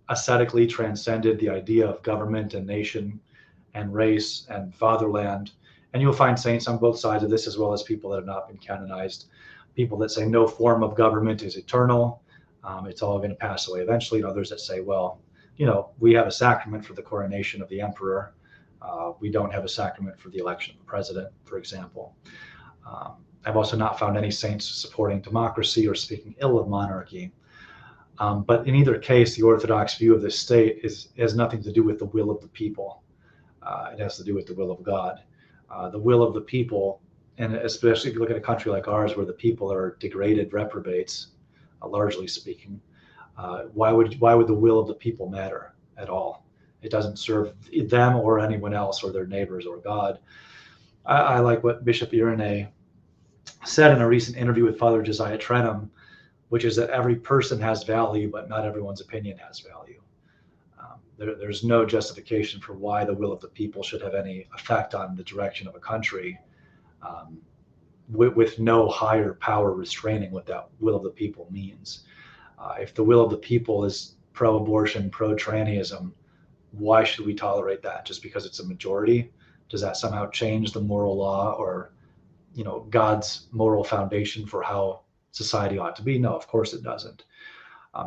ascetically transcended the idea of government and nation and race and fatherland. And you'll find saints on both sides of this, as well as people that have not been canonized, people that say no form of government is eternal. It's all going to pass away eventually. And others that say, well, we have a sacrament for the coronation of the emperor. We don't have a sacrament for the election of the president, for example. I've also not found any saints supporting democracy or speaking ill of monarchy. But in either case, the Orthodox view of the state has nothing to do with the will of the people. It has to do with the will of God. The will of the people, and especially if you look at a country like ours where the people are degraded reprobates, largely speaking, why would the will of the people matter at all? It doesn't serve them or anyone else or their neighbors or God. I like what Bishop Irenae said in a recent interview with Father Josiah Trenum, which is that every person has value, but not everyone's opinion has value. There's no justification for why the will of the people should have any effect on the direction of a country, with no higher power restraining what that will of the people means. If the will of the people is pro-abortion, pro-trannyism, why should we tolerate that just because it's a majority? Does that somehow change the moral law or, God's moral foundation for how society ought to be? No, of course it doesn't.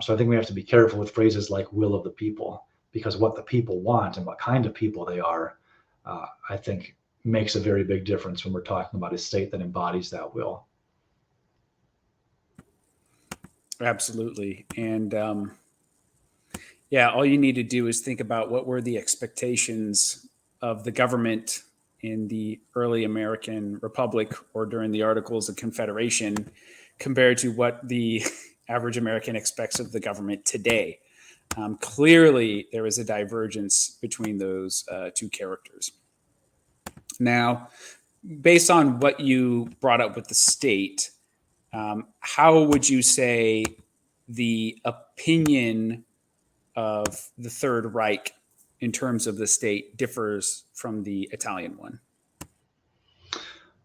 So I think we have to be careful with phrases like will of the people, because what the people want and what kind of people they are, I think makes a very big difference when we're talking about a state that embodies that will. Absolutely. And all you need to do is think about what were the expectations of the government in the early American Republic or during the Articles of Confederation compared to what the average American expects of the government today. Clearly, there is a divergence between those two characters. Now, based on what you brought up with the state, how would you say the opinion of the Third Reich in terms of the state differs from the Italian one?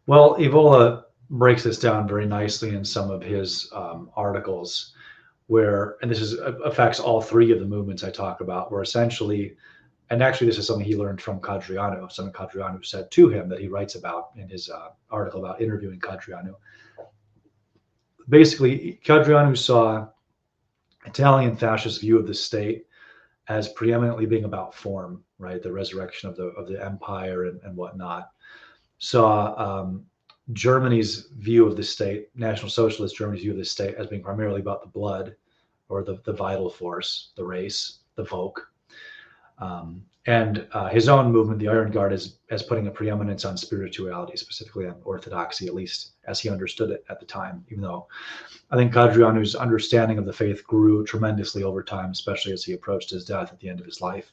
Well, Evola breaks this down very nicely in some of his articles, and this affects all three of the movements I talk about, where essentially, and actually this is something he learned from Cadriano, something Cadriano said to him that he writes about in his article about interviewing Cadriano. Basically, Cadriano saw Italian fascist view of the state as preeminently being about form, right? The resurrection of the empire and whatnot. Saw Germany's view of the state, National Socialist Germany's view of the state, as being primarily about the blood or the vital force, the race, the Volk. and his own movement, the Iron Guard, as putting a preeminence on spirituality, specifically on orthodoxy, at least as he understood it at the time, even though I think Hadrianus' understanding of the faith grew tremendously over time, especially as he approached his death at the end of his life.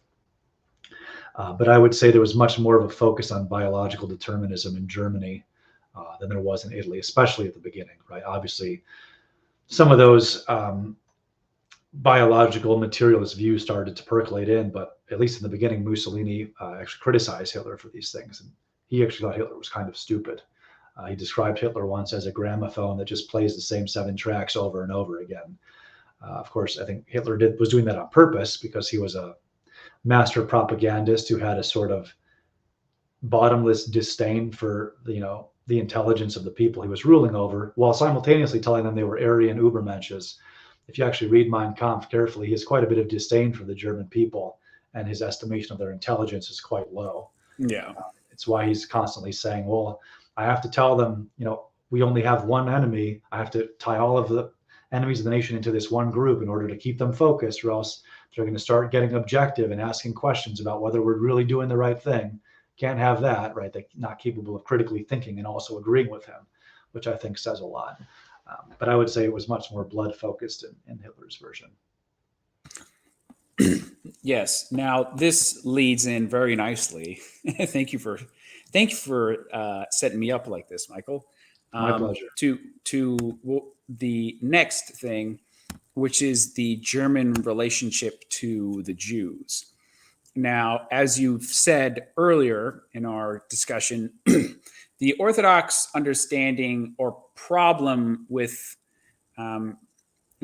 But I would say there was much more of a focus on biological determinism in Germany than there was in Italy, especially at the beginning, right? Obviously, some of those biological materialist views started to percolate in, but at least in the beginning, Mussolini actually criticized Hitler for these things. And he actually thought Hitler was kind of stupid. He described Hitler once as a gramophone that just plays the same 7 tracks over and over again. Of course, I think Hitler was doing that on purpose because he was a master propagandist who had a sort of bottomless disdain for the intelligence of the people he was ruling over, while simultaneously telling them they were Aryan Übermensches. If you actually read Mein Kampf carefully, he has quite a bit of disdain for the German people, and his estimation of their intelligence is quite low. Yeah. It's why he's constantly saying, well, I have to tell them, we only have one enemy. I have to tie all of the enemies of the nation into this one group in order to keep them focused, or else they're going to start getting objective and asking questions about whether we're really doing the right thing. Can't have that, right? They're not capable of critically thinking and also agreeing with him, which I think says a lot. But I would say it was much more blood focused in Hitler's version. Yes. Now this leads in very nicely. Thank you for setting me up like this, Michael. My pleasure. To the next thing, which is the German relationship to the Jews. Now, as you've said earlier in our discussion, the Orthodox understanding or problem with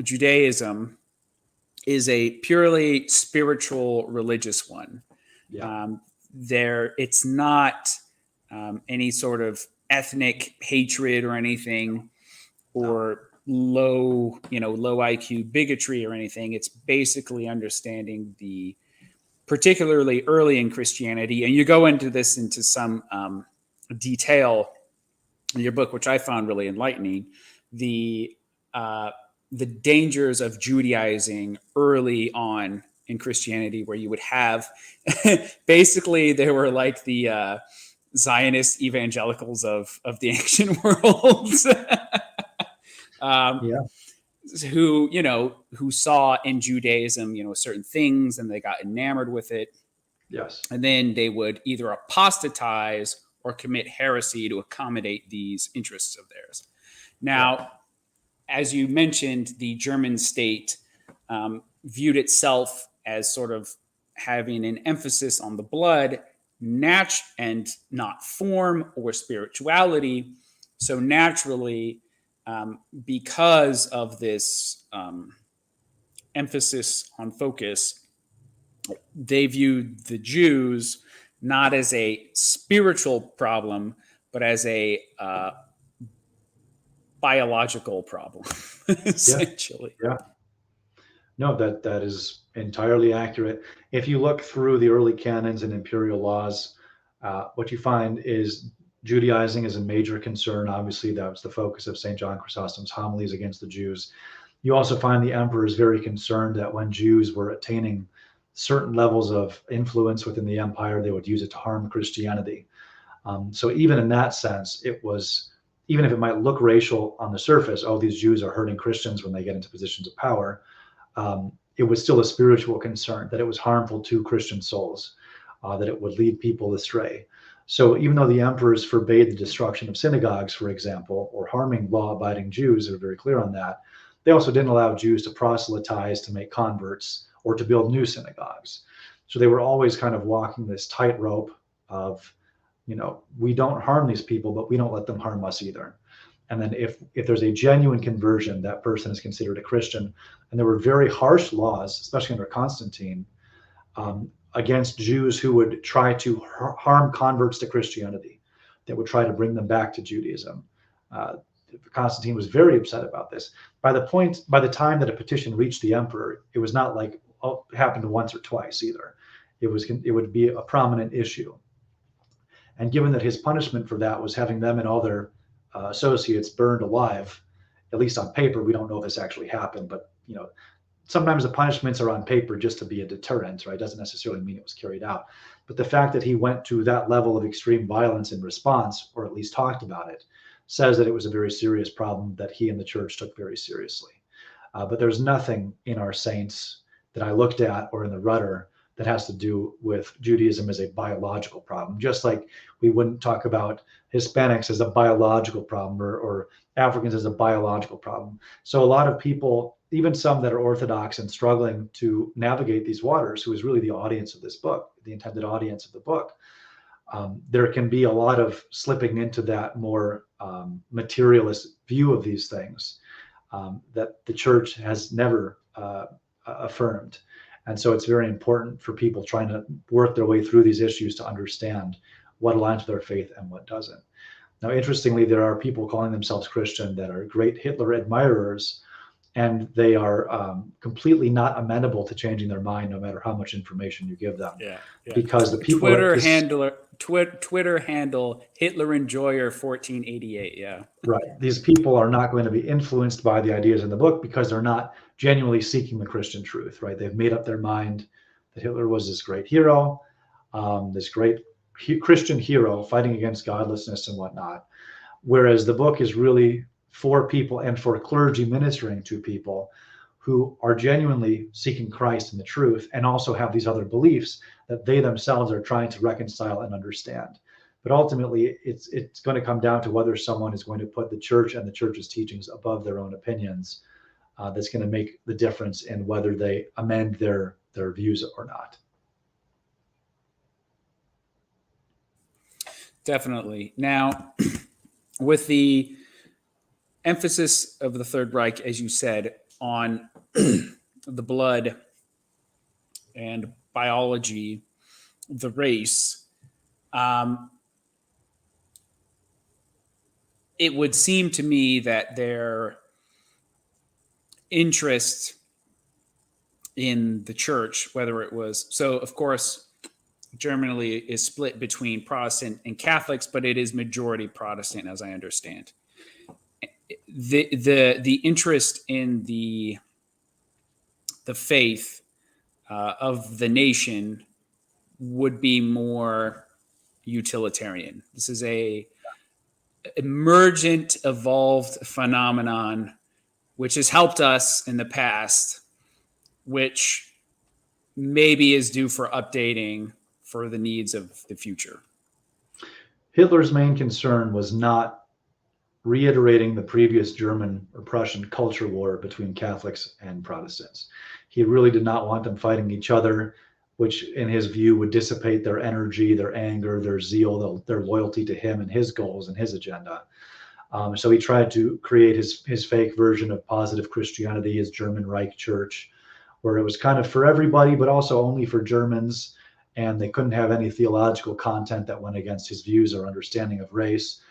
Judaism is a purely spiritual religious one. Yeah. It's not any sort of ethnic hatred or anything, or low IQ bigotry or anything. It's basically understanding particularly early in Christianity, and you go into some detail in your book, which I found really enlightening, the dangers of Judaizing early on in Christianity, where you would have basically they were like the Zionist evangelicals of the ancient world. Who saw in Judaism, certain things, and they got enamored with it. Yes. And then they would either apostatize or commit heresy to accommodate these interests of theirs. Now, as you mentioned, the German state viewed itself as sort of having an emphasis on the blood, and not form or spirituality. So naturally, because of this emphasis on focus, they viewed the Jews not as a spiritual problem, but as a biological problem, essentially. Yeah. No, that is entirely accurate. If you look through the early canons and imperial laws, what you find is Judaizing is a major concern. Obviously, that was the focus of St. John Chrysostom's homilies against the Jews. You also find the emperor is very concerned that when Jews were attaining certain levels of influence within the empire, they would use it to harm Christianity. So even in that sense, even if it might look racial on the surface, these Jews are hurting Christians when they get into positions of power, it was still a spiritual concern that it was harmful to Christian souls, that it would lead people astray. So even though the emperors forbade the destruction of synagogues, for example, or harming law-abiding Jews, they're very clear on that, they also didn't allow Jews to proselytize, to make converts, or to build new synagogues. So they were always kind of walking this tightrope of, we don't harm these people, but we don't let them harm us either. And then if there's a genuine conversion, that person is considered a Christian. And there were very harsh laws, especially under Constantine, against Jews who would try to harm converts to Christianity, that would try to bring them back to Judaism. Constantine was very upset about this. By the time that a petition reached the emperor, it was not like it happened once or twice either. It would be a prominent issue. And given that his punishment for that was having them and all their associates burned alive, at least on paper, we don't know if this actually happened, but sometimes the punishments are on paper just to be a deterrent, right? Doesn't necessarily mean it was carried out. But the fact that he went to that level of extreme violence in response, or at least talked about it, says that it was a very serious problem that he and the church took very seriously. But there's nothing in our saints that I looked at or in the rudder that has to do with Judaism as a biological problem, just like we wouldn't talk about Hispanics as a biological problem, or Africans as a biological problem. So a lot of people, even some that are Orthodox and struggling to navigate these waters, who is really the audience of this book, the intended audience of the book, there can be a lot of slipping into that more materialist view of these things that the church has never affirmed. And so it's very important for people trying to work their way through these issues to understand what aligns with their faith and what doesn't. Now, interestingly, there are people calling themselves Christian that are great Hitler admirers, and they are completely not amenable to changing their mind, no matter how much information you give them. Yeah. Because the people Twitter handle Hitler Enjoyer 1488. Yeah. Right. These people are not going to be influenced by the ideas in the book because they're not genuinely seeking the Christian truth, right? They've made up their mind that Hitler was this great hero, this great Christian hero fighting against godlessness and whatnot. Whereas the book is really for people and for clergy ministering to people who are genuinely seeking Christ and the truth, and also have these other beliefs that they themselves are trying to reconcile and understand. But ultimately, it's going to come down to whether someone is going to put the church and the church's teachings above their own opinions. That's going to make the difference in whether they amend their views or not. Definitely. Now, with the emphasis of the Third Reich, as you said, on the blood and biology, the race, it would seem to me that their interest in the church, whether it was, so of course, Germany is split between Protestant and Catholics, but it is majority Protestant, as I understand. The interest in the faith of the nation would be more utilitarian. This is a emergent, evolved phenomenon which has helped us in the past, which maybe is due for updating for the needs of the future. Hitler's main concern was not reiterating the previous German or Prussian culture war between Catholics and Protestants. He really did not want them fighting each other, which in his view would dissipate their energy, their anger, their zeal, their loyalty to him and his goals and his agenda. So he tried to create his fake version of positive Christianity, his German Reich Church, where it was kind of for everybody, but also only for Germans, and they couldn't have any theological content that went against his views or understanding of race.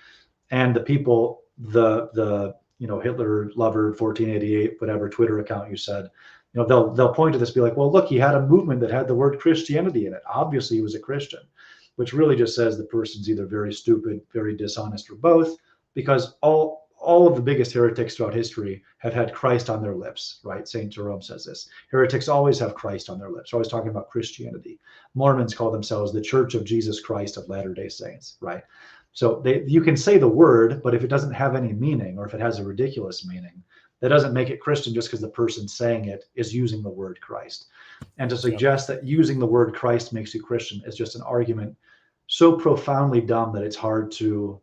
And the people, the Hitler lover 1488, whatever Twitter account you said, they'll point to this, be like, well, look, he had a movement that had the word Christianity in it. Obviously, he was a Christian, which really just says the person's either very stupid, very dishonest, or both, because all of the biggest heretics throughout history have had Christ on their lips, right? St. Jerome says this. Heretics always have Christ on their lips. They're always talking about Christianity. Mormons call themselves the Church of Jesus Christ of Latter-day Saints, right? So you can say the word, but if it doesn't have any meaning, or if it has a ridiculous meaning, that doesn't make it Christian just because the person saying it is using the word Christ. And to suggest that using the word Christ makes you Christian is just an argument so profoundly dumb that it's hard to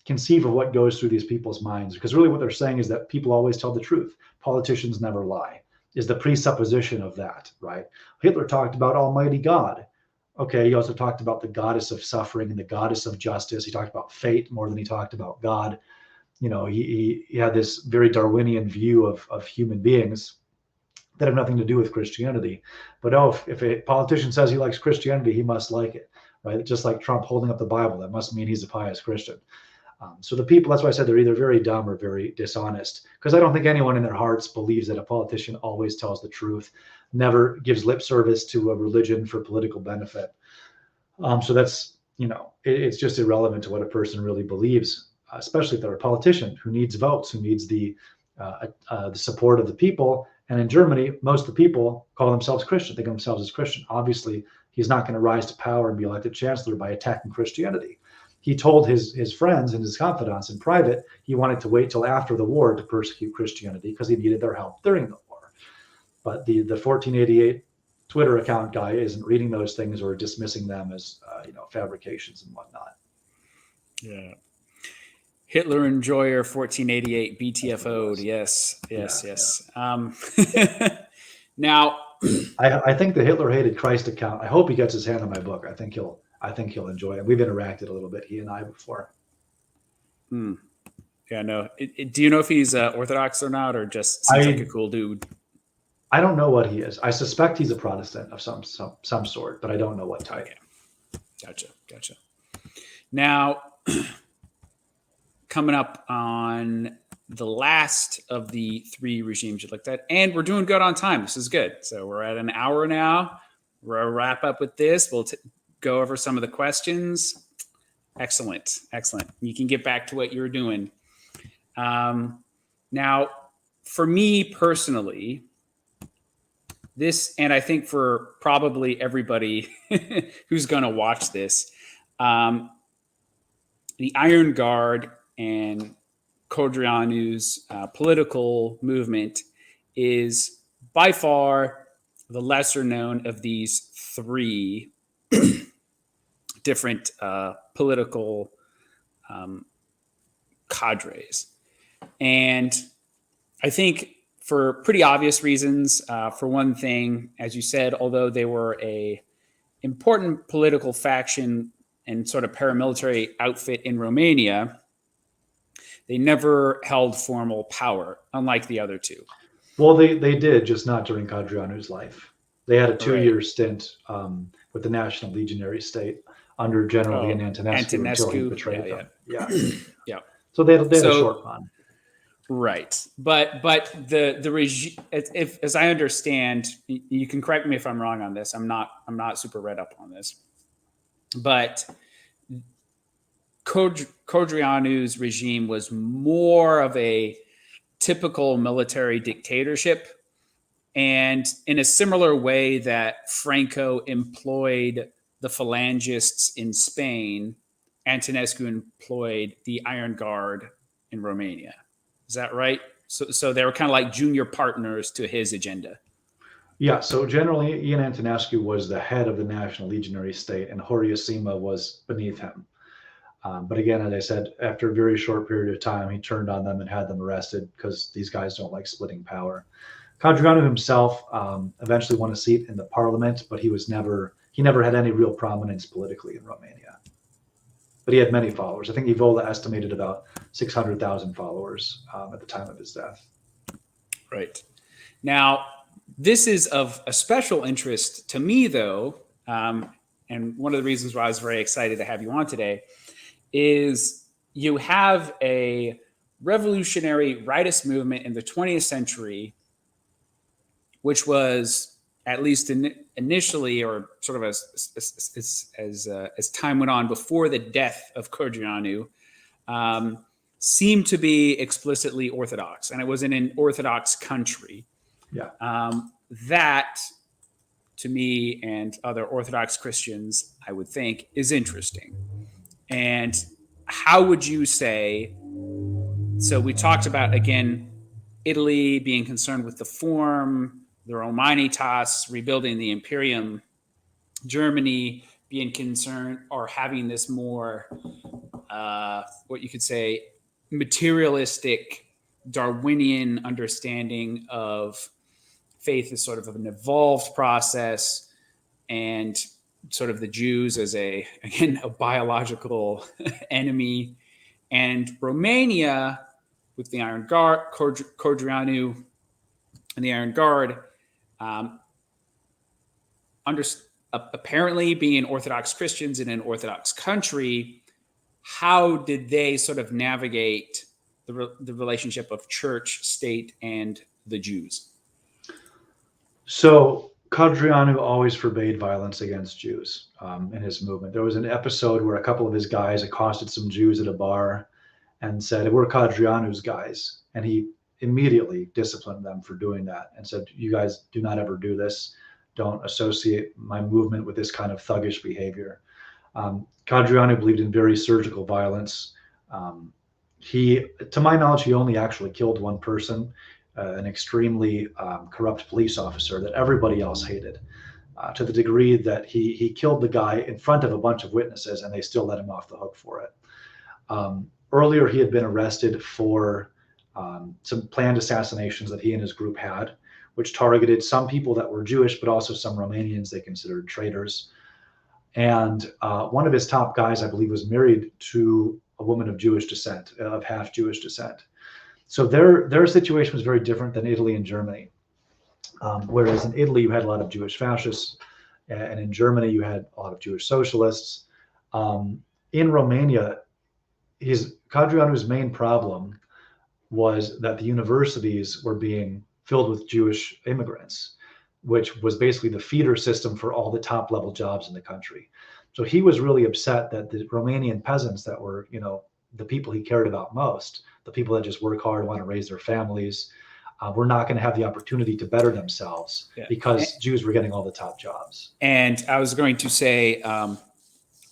conceive of what goes through these people's minds. Because really what they're saying is that people always tell the truth. Politicians never lie, is the presupposition of that, right? Hitler talked about Almighty God. Okay, he also talked about the goddess of suffering and the goddess of justice. He talked about fate more than he talked about God. He had this very Darwinian view of human beings that have nothing to do with Christianity. But if a politician says he likes Christianity, he must like it, right? Just like Trump holding up the Bible, that must mean he's a pious Christian. So the people, that's why I said they're either very dumb or very dishonest, because I don't think anyone in their hearts believes that a politician always tells the truth, never gives lip service to a religion for political benefit. So that's, it's just irrelevant to what a person really believes, especially if they're a politician who needs votes, who needs the support of the people, And in Germany, most of the people call themselves Christian, think of themselves as Christian. Obviously, he's not going to rise to power and be elected chancellor by attacking Christianity. He told his friends and his confidants in private he wanted to wait till after the war to persecute Christianity because he needed their help during the war. But the 1488 Twitter account guy isn't reading those things or dismissing them as fabrications and whatnot. Yeah. Hitler Enjoyer 1488 BTFO'd. Yes. Now, I think the Hitler hated Christ account. I hope he gets his hand on my book. I think he'll enjoy it. We've interacted a little bit, he and I, before. Yeah, no. Do you know if he's Orthodox or not, or just seems like a cool dude? I don't know what he is. I suspect he's a Protestant of some sort, but I don't know what type. Okay. Gotcha. Now, coming up on the last of the 3 regimes you looked at, and we're doing good on time. This is good. So we're at an hour now. We'll wrap up with this. We'll go over some of the questions. Excellent. You can get back to what you were doing. Now, for me personally, this, and I think for probably everybody who's going to watch this, the Iron Guard and Codreanu's political movement is by far the lesser known of these 3 different political cadres. And I think for pretty obvious reasons, for one thing, as you said, although they were a important political faction and sort of paramilitary outfit in Romania, they never held formal power, unlike the other 2. Well, they did, just not during Codreanu's life. They had a 2-year stint with the National Legionary State under General Ian Antonescu until he betrayed them. Yeah. So they had a short run. Right. But the regime, if as I understand, you can correct me if I'm wrong on this. I'm not super read up on this. But Codreanu's regime was more of a typical military dictatorship. And in a similar way that Franco employed the Phalangists in Spain, Antonescu employed the Iron Guard in Romania. Is that right? So they were kind of like junior partners to his agenda. Yeah, so generally Ian Antonescu was the head of the National Legionary State and Horia Sima was beneath him. But again, as I said, after a very short period of time, he turned on them and had them arrested because these guys don't like splitting power. Codreanu himself eventually won a seat in the parliament, but he never had any real prominence politically in Romania. But he had many followers. I think Evola estimated about 600,000 followers at the time of his death. Right. Now, this is of a special interest to me, though, and one of the reasons why I was very excited to have you on today is you have a revolutionary rightist movement in the 20th century, which was, at least initially, or sort of as time went on before the death of Codreanu, seemed to be explicitly Orthodox, and it was in an Orthodox country. Yeah. That, to me and other Orthodox Christians, I would think, is interesting. And how would you say? So we talked about, again, Italy being concerned with the form, the Romanitas rebuilding the Imperium, Germany being concerned or having this more, what you could say, materialistic Darwinian understanding of faith as sort of an evolved process, and sort of the Jews as a biological enemy, and Romania with the Iron Guard, Codreanu and the Iron Guard, apparently being Orthodox Christians in an Orthodox country. How did they sort of navigate the relationship of church, state, and the Jews? So Codreanu always forbade violence against Jews in his movement. There was an episode where a couple of his guys accosted some Jews at a bar and said, "We're Codreanu's guys." And he immediately disciplined them for doing that and said, you guys do not ever do this. Don't associate my movement with this kind of thuggish behavior. Cadriano believed in very surgical violence. To my knowledge, he only actually killed one person, an extremely corrupt police officer that everybody else hated, to the degree that he killed the guy in front of a bunch of witnesses and they still let him off the hook for it. Earlier, he had been arrested for some planned assassinations that he and his group had, which targeted some people that were Jewish, but also some Romanians they considered traitors. And one of his top guys, I believe, was married to a woman of Jewish descent, of half Jewish descent. So their situation was very different than Italy and Germany. Whereas in Italy, you had a lot of Jewish fascists, and in Germany, you had a lot of Jewish socialists. In Romania, Cadriano's main problem was that the universities were being filled with Jewish immigrants, which was basically the feeder system for all the top level jobs in the country. So he was really upset that the Romanian peasants that were, the people he cared about most, the people that just work hard, want to raise their families, were not going to have the opportunity to better themselves because Jews were getting all the top jobs. And I was going to say,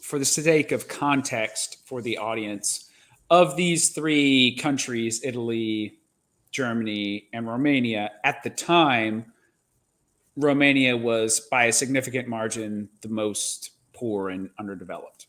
for the sake of context for the audience, of these three countries, Italy, Germany, and Romania, at the time, Romania was by a significant margin the most poor and underdeveloped.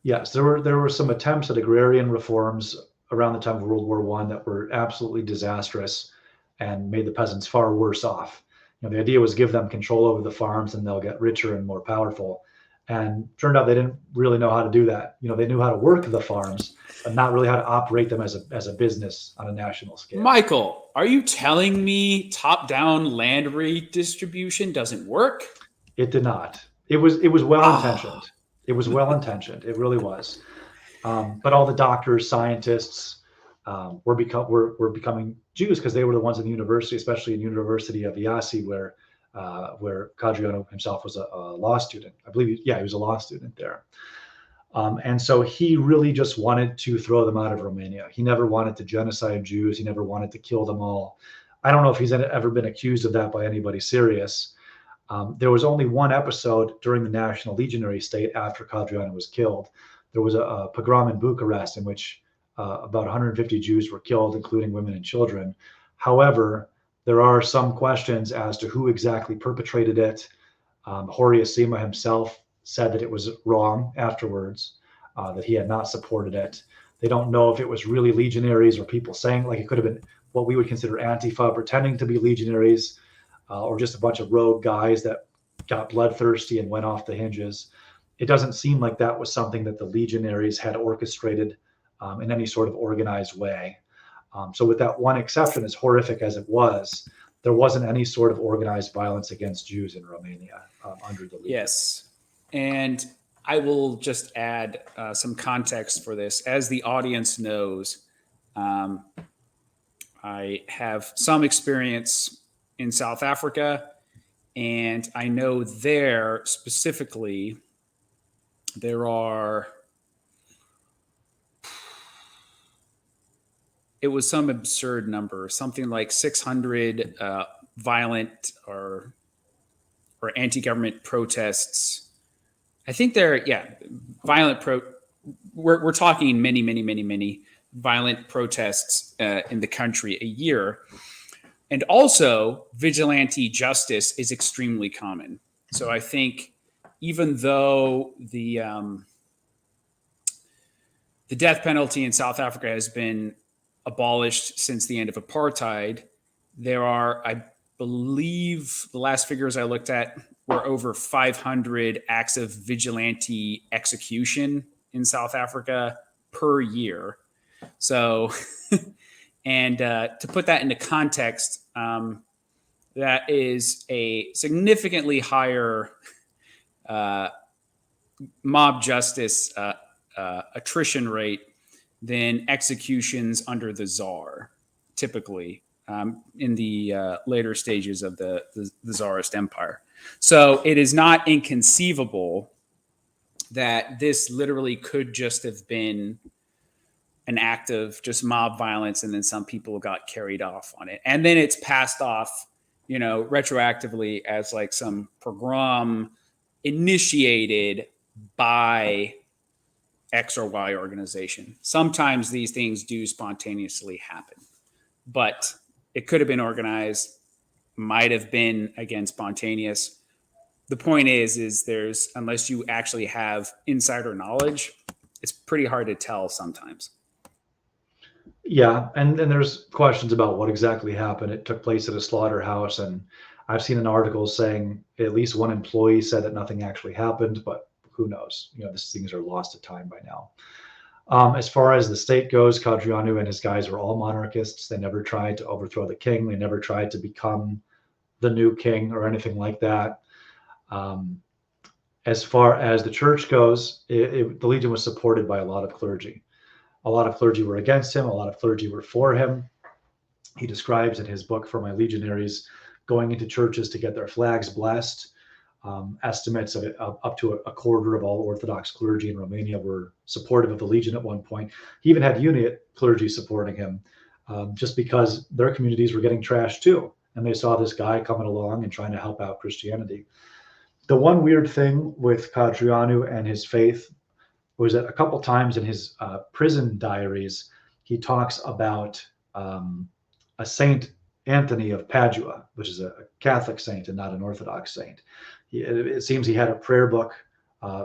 Yes, there were some attempts at agrarian reforms around the time of World War I that were absolutely disastrous and made the peasants far worse off. The idea was give them control over the farms and they'll get richer and more powerful. And turned out they didn't really know how to do that. They knew how to work the farms, but not really how to operate them as a business on a national scale. Michael, are you telling me top-down land redistribution doesn't work? It did not. It was well-intentioned. It was well-intentioned. It really was. But all the doctors, scientists were becoming Jews because they were the ones in the university, especially in University of Iasi, where Cadriano himself was a law student. I believe, he was a law student there. And so he really just wanted to throw them out of Romania. He never wanted to genocide Jews. He never wanted to kill them all. I don't know if he's ever been accused of that by anybody serious. There was only one episode during the National Legionary State after Cadriano was killed. There was a pogrom in Bucharest in which about 150 Jews were killed, including women and children. However, there are some questions as to who exactly perpetrated it. Horia Sima himself said that it was wrong afterwards, that he had not supported it. They don't know if it was really legionaries or people saying, like, it could have been what we would consider Antifa pretending to be legionaries, or just a bunch of rogue guys that got bloodthirsty and went off the hinges. It doesn't seem like that was something that the legionaries had orchestrated in any sort of organized way. So with that one exception, as horrific as it was, there wasn't any sort of organized violence against Jews in Romania under the League. Yes. And I will just add some context for this. As the audience knows, I have some experience in South Africa, and I know there specifically it was some absurd number, something like 600 violent or anti-government protests. I think violent we're talking many violent protests in the country a year. And also vigilante justice is extremely common. So I think even though the death penalty in South Africa has been abolished since the end of apartheid, there are, I believe the last figures I looked at were over 500 acts of vigilante execution in South Africa per year. So, and to put that into context, that is a significantly higher mob justice attrition rate than executions under the Tsar, typically in the later stages of the Tsarist Empire. So it is not inconceivable that this literally could just have been an act of just mob violence, and then some people got carried off on it, and then it's passed off, retroactively as like some pogrom initiated by X or Y organization. Sometimes these things do spontaneously happen, but it could have been organized, might have been, again, spontaneous. The point is there's, unless you actually have insider knowledge, it's pretty hard to tell sometimes. Yeah, and there's questions about what exactly happened. It took place at a slaughterhouse, and I've seen an article saying at least one employee said that nothing actually happened, but who knows? These things are lost to time by now. As far as the state goes, Codreanu and his guys were all monarchists. They never tried to overthrow the king. They never tried to become the new king or anything like that. As far as the church goes, the Legion was supported by a lot of clergy. A lot of clergy were against him. A lot of clergy were for him. He describes in his book, For My Legionaries, going into churches to get their flags blessed. Estimates of up to a quarter of all Orthodox clergy in Romania were supportive of the Legion at one point. He even had Uniate clergy supporting him, just because their communities were getting trashed too. And they saw this guy coming along and trying to help out Christianity. The one weird thing with Codreanu and his faith was that a couple times in his prison diaries, he talks about a Saint Anthony of Padua, which is a Catholic saint and not an Orthodox saint. It seems he had a prayer book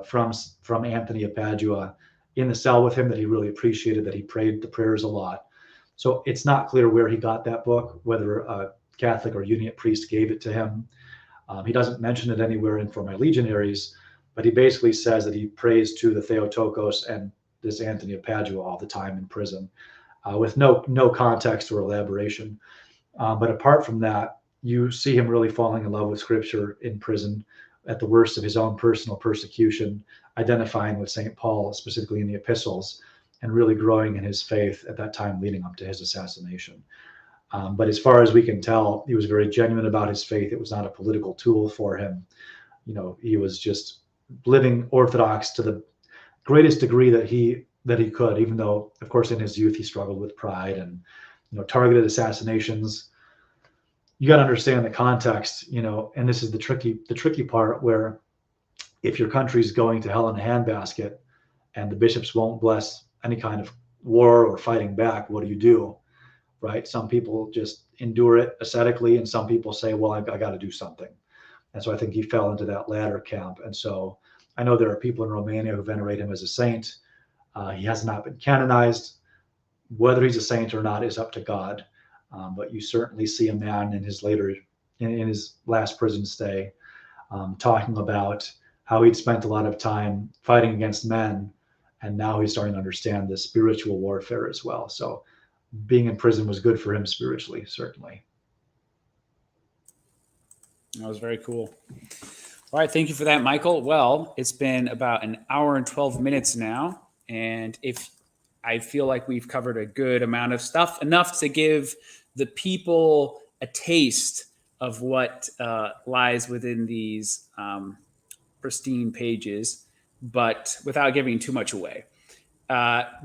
from Anthony of Padua in the cell with him that he really appreciated, that he prayed the prayers a lot. So it's not clear where he got that book, whether a Catholic or Uniate priest gave it to him. He doesn't mention it anywhere in For My Legionaries, but he basically says that he prays to the Theotokos and this Anthony of Padua all the time in prison, with no context or elaboration. But apart from that, you see him really falling in love with Scripture in prison at the worst of his own personal persecution, identifying with St. Paul, specifically in the epistles, and really growing in his faith at that time leading up to his assassination. But as far as we can tell, he was very genuine about his faith. It was not a political tool for him. He was just living Orthodox to the greatest degree that he could, even though, of course, in his youth, he struggled with pride and, targeted assassinations. You got to understand the context, and this is the tricky part, where if your country's going to hell in a handbasket and the bishops won't bless any kind of war or fighting back, what do? Right? Some people just endure it ascetically, and some people say, well, I got to do something. And so I think he fell into that latter camp. And so I know there are people in Romania who venerate him as a saint. He has not been canonized. Whether he's a saint or not is up to God. But you certainly see a man in his last prison stay, talking about how he'd spent a lot of time fighting against men, and now he's starting to understand the spiritual warfare as well. So being in prison was good for him spiritually, certainly. That was very cool. All right, thank you for that, Michael. Well, it's been about an hour and 12 minutes now, and if I feel like we've covered a good amount of stuff, enough to give the people a taste of what lies within these pristine pages, but without giving too much away.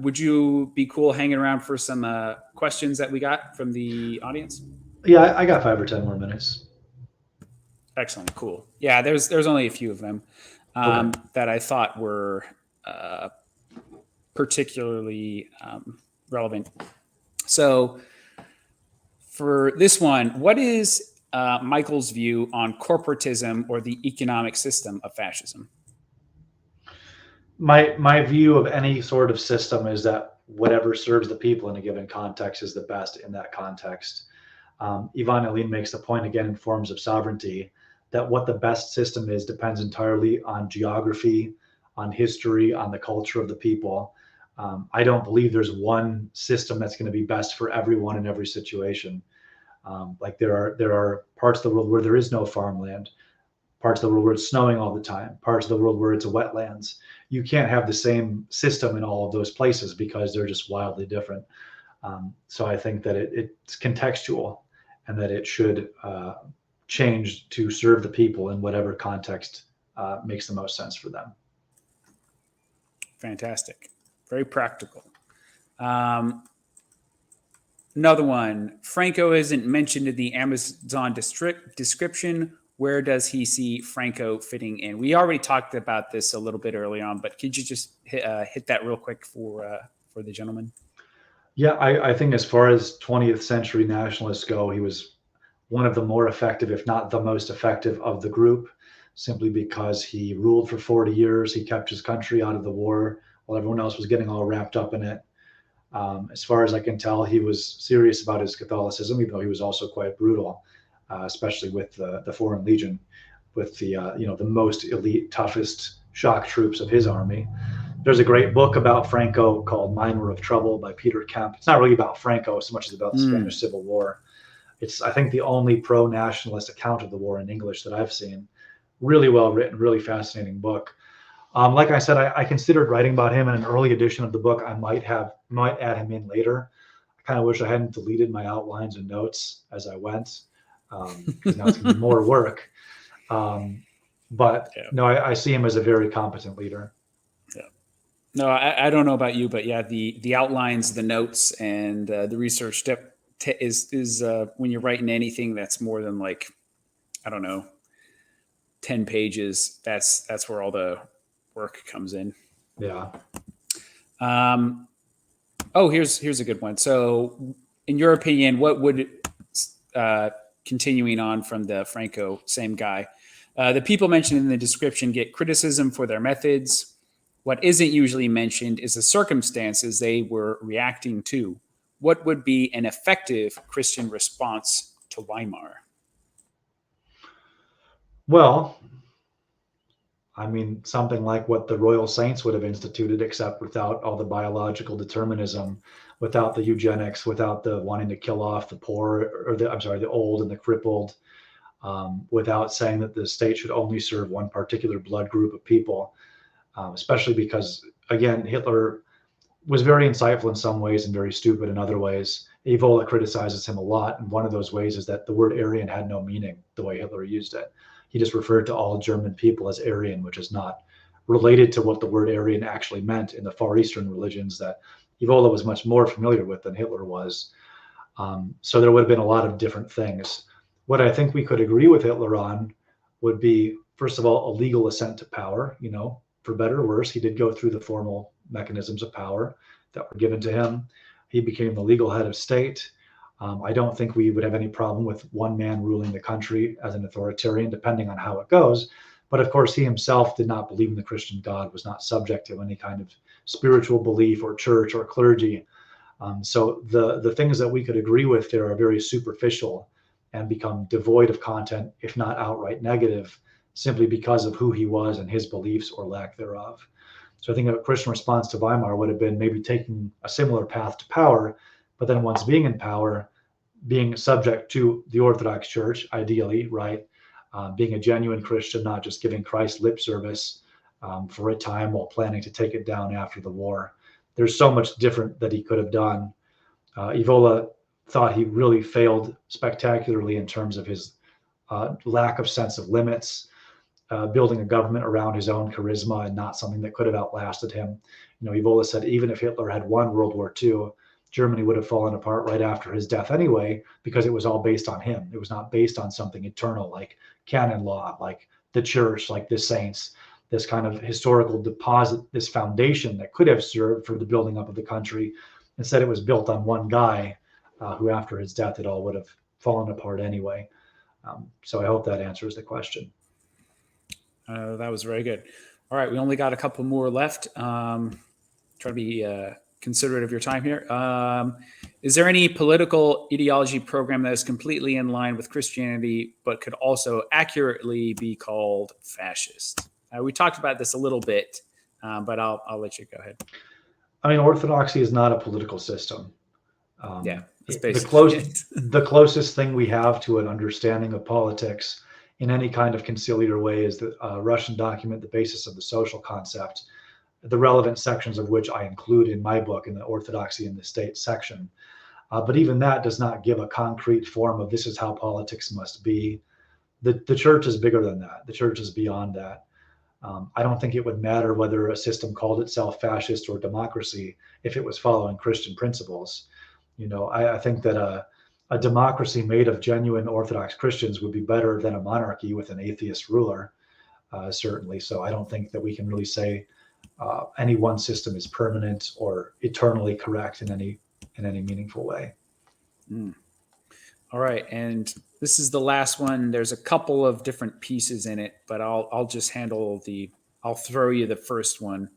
Would you be cool hanging around for some questions that we got from the audience? Yeah, I got 5 or 10 more minutes. Excellent, cool. Yeah, there's only a few of them that I thought were particularly relevant. So for this one, what is Michael's view on corporatism or the economic system of fascism? My view of any sort of system is that whatever serves the people in a given context is the best in that context. Ivan Ilyin makes the point again in Forms of Sovereignty that what the best system is depends entirely on geography, on history, on the culture of the people. I don't believe there's one system that's going to be best for everyone in every situation. Like there are parts of the world where there is no farmland, parts of the world where it's snowing all the time, parts of the world where it's wetlands. You can't have the same system in all of those places because they're just wildly different. So I think that it's contextual, and that it should change to serve the people in whatever context makes the most sense for them. Fantastic. Very practical. Um, Another one. Franco isn't mentioned in the Amazon description. Where does he see Franco fitting in? We already talked about this a little bit early on, but could you just hit that real quick for the gentleman? Yeah, I think as far as 20th century nationalists go, he was one of the more effective, if not the most effective of the group, simply because he ruled for 40 years. He kept his country out of the war while everyone else was getting all wrapped up in it. As far as I can tell, he was serious about his Catholicism, even though he was also quite brutal, especially with the Foreign Legion, with the the most elite, toughest shock troops of his army. There's a great book about Franco called Miner of Trouble by Peter Kemp. It's not really about Franco so much as about the Spanish Civil War. It's, I think, the only pro-nationalist account of the war in English that I've seen. Really well written, really fascinating book. Like I said, I considered writing about him in an early edition of the book. I might add him in later. I kind of wish I hadn't deleted my outlines and notes as I went, because now it's going to be more work. But yeah. No, I see him as a very competent leader. Yeah. No, I don't know about you, but yeah, the outlines, the notes, and the research step is when you're writing anything that's more than like, I don't know, 10 pages. That's where all the work comes in. Yeah. Here's a good one. So, in your opinion, what would continuing on from the Franco, same guy, the people mentioned in the description get criticism for their methods. What isn't usually mentioned is the circumstances they were reacting to. What would be an effective Christian response to Weimar? Well, I mean, something like what the Royal Saints would have instituted, except without all the biological determinism, without the eugenics, without the wanting to kill off the poor, or the old and the crippled, without saying that the state should only serve one particular blood group of people, especially because, again, Hitler was very insightful in some ways and very stupid in other ways. Evola criticizes him a lot, and one of those ways is that the word Aryan had no meaning the way Hitler used it. He just referred to all German people as Aryan, which is not related to what the word Aryan actually meant in the Far Eastern religions that Evola was much more familiar with than Hitler was. So there would have been a lot of different things. What I think we could agree with Hitler on would be, first of all, a legal ascent to power. For better or worse, he did go through the formal mechanisms of power that were given to him. He became the legal head of state. I don't think we would have any problem with one man ruling the country as an authoritarian, depending on how it goes. But of course, he himself did not believe in the Christian God, was not subject to any kind of spiritual belief or church or clergy. So the things that we could agree with there are very superficial and become devoid of content, if not outright negative, simply because of who he was and his beliefs or lack thereof. So I think a Christian response to Weimar would have been maybe taking a similar path to power, but then once being in power, being subject to the Orthodox Church, ideally, right? Being a genuine Christian, not just giving Christ lip service for a time while planning to take it down after the war. There's so much different that he could have done. Evola thought he really failed spectacularly in terms of his lack of sense of limits, building a government around his own charisma and not something that could have outlasted him. Evola said even if Hitler had won World War II, Germany would have fallen apart right after his death anyway, because it was all based on him. It was not based on something eternal like canon law, like the church, like the saints, this kind of historical deposit, this foundation that could have served for the building up of the country. Instead, it was built on one guy who, after his death, it all would have fallen apart anyway. So I hope that answers the question. That was very good. All right, we only got a couple more left. Try to be considerate of your time here. Is there any political ideology program that is completely in line with Christianity, but could also accurately be called fascist? We talked about this a little bit, but I'll let you go ahead. I mean, Orthodoxy is not a political system. Yeah, that's basically the closest thing we have to an understanding of politics in any kind of conciliar way is the Russian document, The Basis of the Social Concept, the relevant sections of which I include in my book in the Orthodoxy in the State section. But even that does not give a concrete form of this is how politics must be. The church is bigger than that. The church is beyond that. I don't think it would matter whether a system called itself fascist or democracy if it was following Christian principles. I think that a democracy made of genuine Orthodox Christians would be better than a monarchy with an atheist ruler, certainly. So I don't think that we can really say any one system is permanent or eternally correct in any meaningful way. Mm. All right, and this is the last one. There's a couple of different pieces in it, but I'll just handle I'll throw you the first one.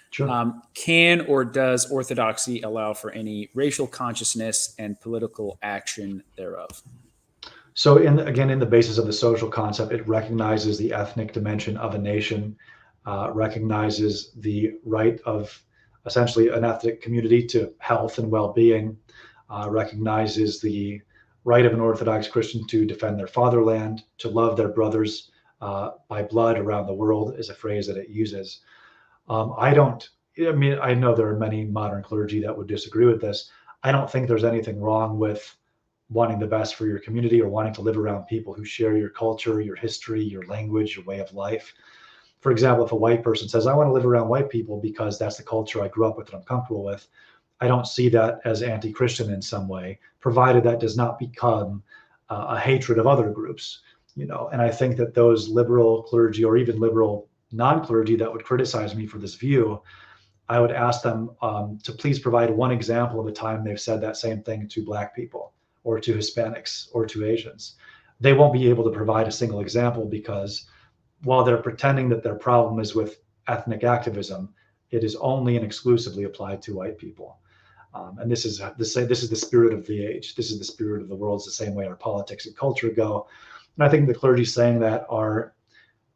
Sure. Can or does orthodoxy allow for any racial consciousness and political action thereof? So, in the basis of the social concept, it recognizes the ethnic dimension of a nation, recognizes the right of essentially an ethnic community to health and well-being, recognizes the right of an Orthodox Christian to defend their fatherland, to love their brothers by blood around the world, is a phrase that it uses. I know there are many modern clergy that would disagree with this. I don't think there's anything wrong with wanting the best for your community or wanting to live around people who share your culture, your history, your language, your way of life. For example, if a white person says, I want to live around white people because that's the culture I grew up with and I'm comfortable with, I don't see that as anti-Christian in some way, provided that does not become a hatred of other groups. And I think that those liberal clergy or even liberal non-clergy that would criticize me for this view, I would ask them to please provide one example of a time they've said that same thing to Black people or to Hispanics or to Asians. They won't be able to provide a single example because while they're pretending that their problem is with ethnic activism, it is only and exclusively applied to white people. And this is the spirit of the age. This is the spirit of the world. It's the same way our politics and culture go. And I think the clergy saying that are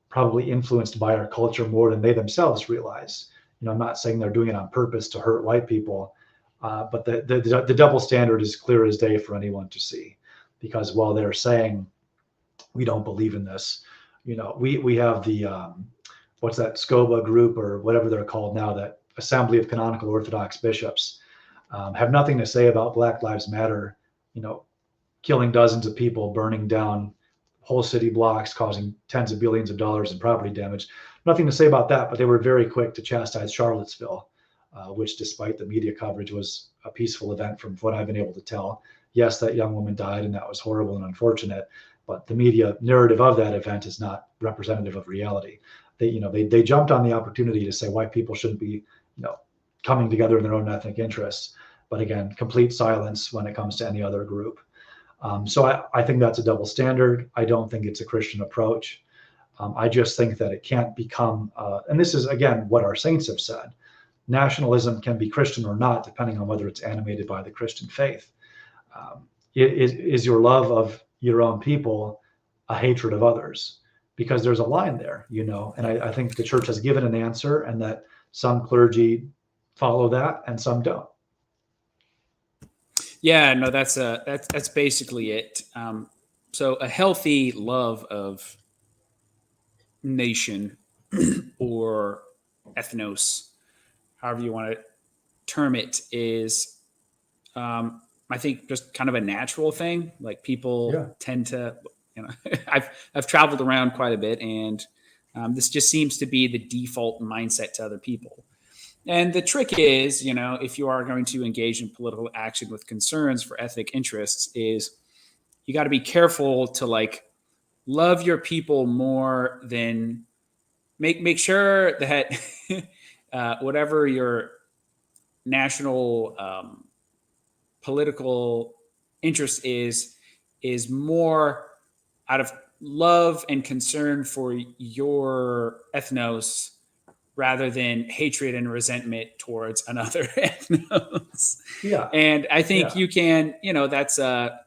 probably influenced by our culture more than they themselves realize. I'm not saying they're doing it on purpose to hurt white people, but the double standard is clear as day for anyone to see. Because while they're saying we don't believe in this, we have the what's that SCOBA group or whatever they're called now, that Assembly of Canonical Orthodox Bishops, have nothing to say about Black Lives Matter, killing dozens of people, burning down whole city blocks, causing tens of billions of dollars in property damage. Nothing to say about that, but they were very quick to chastise Charlottesville, which despite the media coverage was a peaceful event from what I've been able to tell. Yes, that young woman died and that was horrible and unfortunate, but the media narrative of that event is not representative of reality. They jumped on the opportunity to say white people shouldn't be, coming together in their own ethnic interests. But again, complete silence when it comes to any other group. So I think that's a double standard. I don't think it's a Christian approach. I just think that it can't become, and this is, again, what our saints have said, nationalism can be Christian or not, depending on whether it's animated by the Christian faith. Is your love of your own people a hatred of others? Because there's a line there, and I think the church has given an answer, and that some clergy follow that and some don't. Yeah, no, that's basically it. So a healthy love of nation or ethnos, however you want to term it, is, I think, just kind of a natural thing. Like people tend to, I've traveled around quite a bit, and this just seems to be the default mindset to other people. And the trick is, if you are going to engage in political action with concerns for ethnic interests, is you got to be careful to love your people more than make sure that whatever your national political interest is more out of love and concern for your ethnos rather than hatred and resentment towards another ethnos. Yeah. And I think you can, that's a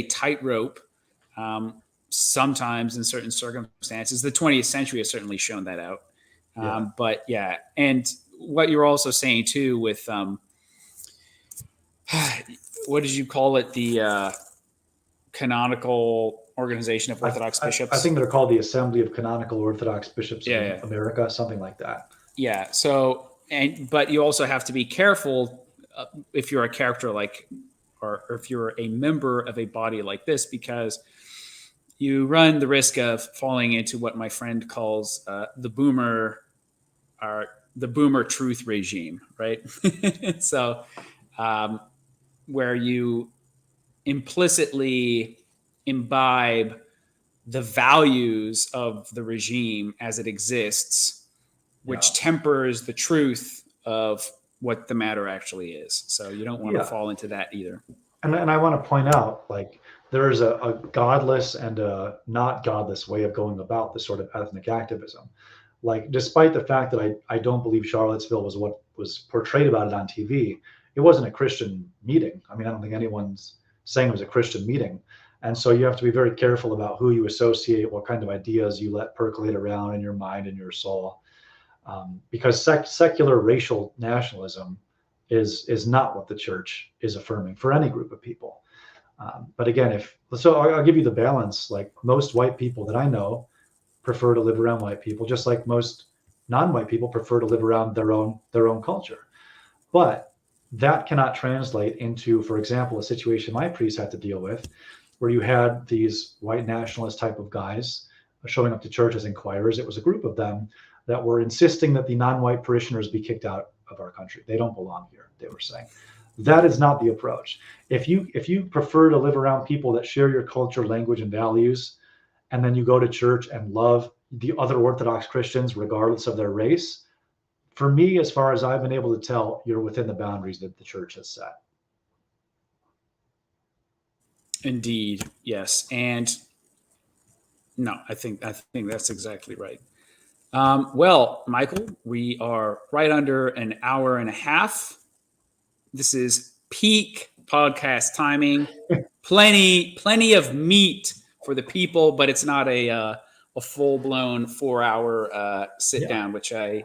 tightrope. Sometimes in certain circumstances, the 20th century has certainly shown that out. But yeah. And what you're also saying too with, what did you call it? The canonical organization of Orthodox bishops. I think they're called the Assembly of Canonical Orthodox Bishops of America, something like that. Yeah. So, but you also have to be careful if you're a character or if you're a member of a body like this, because you run the risk of falling into what my friend calls the boomer truth regime, right? So, where you implicitly imbibe the values of the regime as it exists, which tempers the truth of what the matter actually is. So you don't want to fall into that either. And I want to point out, like, there is a godless and a not godless way of going about this sort of ethnic activism. Like, despite the fact that I don't believe Charlottesville was what was portrayed about it on TV, it wasn't a Christian meeting. I mean, I don't think anyone's saying it was a Christian meeting. And so you have to be very careful about who you associate, what kind of ideas you let percolate around in your mind and your soul. Because secular racial nationalism is not what the church is affirming for any group of people. But again, I'll give you the balance. Like, most white people that I know prefer to live around white people, just like most non-white people prefer to live around their own culture. But that cannot translate into, for example, a situation my priest had to deal with, where you had these white nationalist type of guys showing up to church as inquirers. It was a group of them that were insisting that the non-white parishioners be kicked out of our country. They don't belong here, they were saying. That is not the approach. If you prefer to live around people that share your culture, language, and values, and then you go to church and love the other Orthodox Christians regardless of their race, for me, as far as I've been able to tell, you're within the boundaries that the church has set. Indeed, yes. And no, I think that's exactly right. Well, Michael, we are right under an hour and a half. This is peak podcast timing. Plenty of meat for the people, but it's not a full-blown 4-hour sit down, which I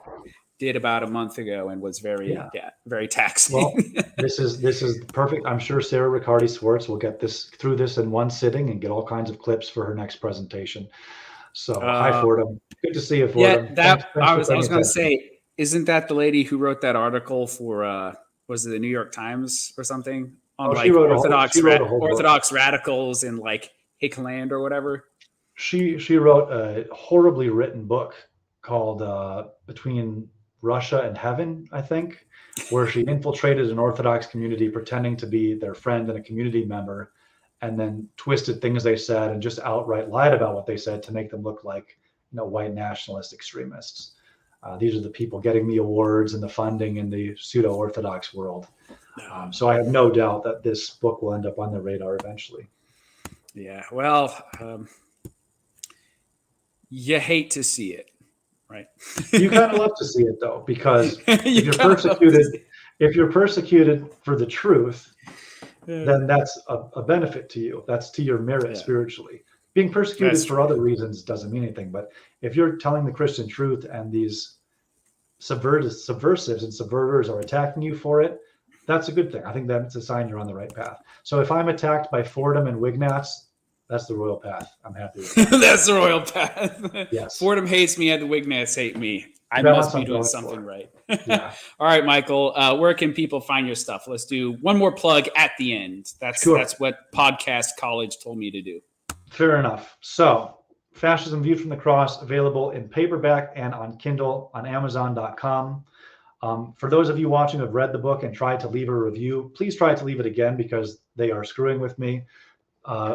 did about a month ago and was very taxing. Well, this is perfect. I'm sure Sarah Riccardi Swartz will get through this in one sitting and get all kinds of clips for her next presentation. So hi, Fordham. Good to see you, Fordham. Yeah, thanks I was going to say, isn't that the lady who wrote that article for was it the New York Times or something on Orthodox radicals in like Hickland or whatever? She wrote a horribly written book called Between Russia and Heaven, I think, where she infiltrated an Orthodox community pretending to be their friend and a community member, and then twisted things they said and just outright lied about what they said to make them look like, white nationalist extremists. These are the people getting the awards and the funding in the pseudo-Orthodox world. So I have no doubt that this book will end up on the radar eventually. Yeah, well, you hate to see it, right? You kind of love to see it, though, because if you're persecuted for the truth, then that's a benefit to you. That's to your merit spiritually. Being persecuted for other reasons doesn't mean anything. But if you're telling the Christian truth and these subversives and subverters are attacking you for it, that's a good thing. I think that's a sign you're on the right path. So if I'm attacked by Fordham and Wignats, that's the royal path. I'm happy with that. That's the royal path. Yes. Fordham hates me and the Wignats hate me. I must be doing something right. Yeah. All right, Michael, where can people find your stuff? Let's do one more plug at the end. That's what Podcast College told me to do. Fair enough. So, Fascism Viewed from the Cross, available in paperback and on Kindle on Amazon.com. For those of you watching who have read the book and tried to leave a review, please try to leave it again because they are screwing with me.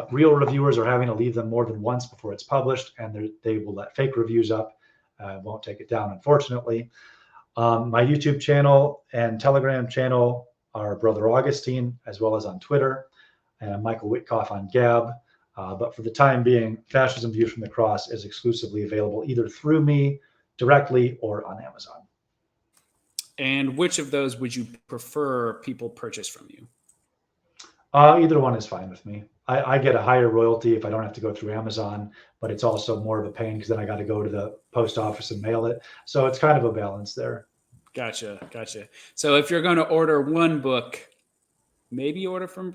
Real reviewers are having to leave them more than once before it's published, and they will let fake reviews up. Won't take it down, unfortunately. My YouTube channel and Telegram channel are Brother Augustine, as well as on Twitter, and I'm Michael Witcoff on Gab. But for the time being, Fascism Viewed from the Cross is exclusively available either through me directly or on Amazon. And which of those would you prefer people purchase from you? Either one is fine with me. I get a higher royalty if I don't have to go through Amazon, but it's also more of a pain because then I got to go to the post office and mail it. So it's kind of a balance there. Gotcha. So if you're going to order one book, maybe order from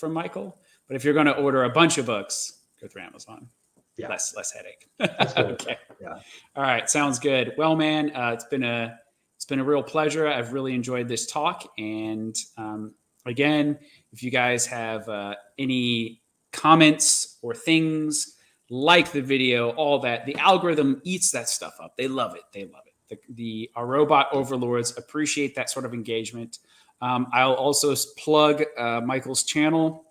Michael. But if you're going to order a bunch of books, go through Amazon. Yeah. Less headache. That's good. Okay. Yeah. All right. Sounds good. Well, man, it's been a real pleasure. I've really enjoyed this talk. And again, if you guys have any comments or things, like the video, all that. The algorithm eats that stuff up. They love it. They love it. Our robot overlords appreciate that sort of engagement. I'll also plug Michael's channel.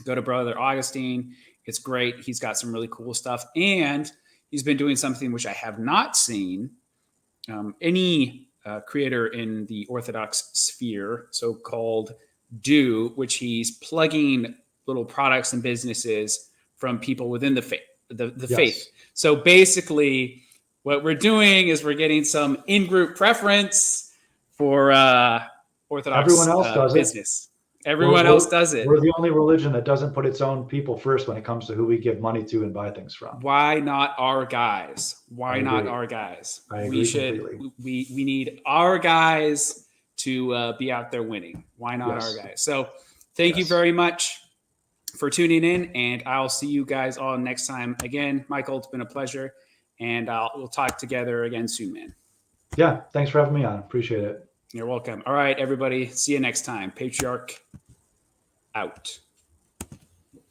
Go to Brother Augustine. It's great. He's got some really cool stuff. And he's been doing something which I have not seen any creator in the Orthodox sphere, so-called do, which he's plugging little products and businesses from people within the faith. Faith. So basically, what we're doing is we're getting some in-group preference for Orthodox Everyone else does business. Everyone else does it. We're the only religion that doesn't put its own people first when it comes to who we give money to and buy things from. Why not our guys? Why not our guys? We need our guys to be out there winning. Why not our guys? So thank you very much for tuning in, and I'll see you guys all next time. Again, Michael, it's been a pleasure, and we'll talk together again soon, man. Yeah, thanks for having me on. Appreciate it. You're welcome. All right, everybody. See you next time. Patriarch out.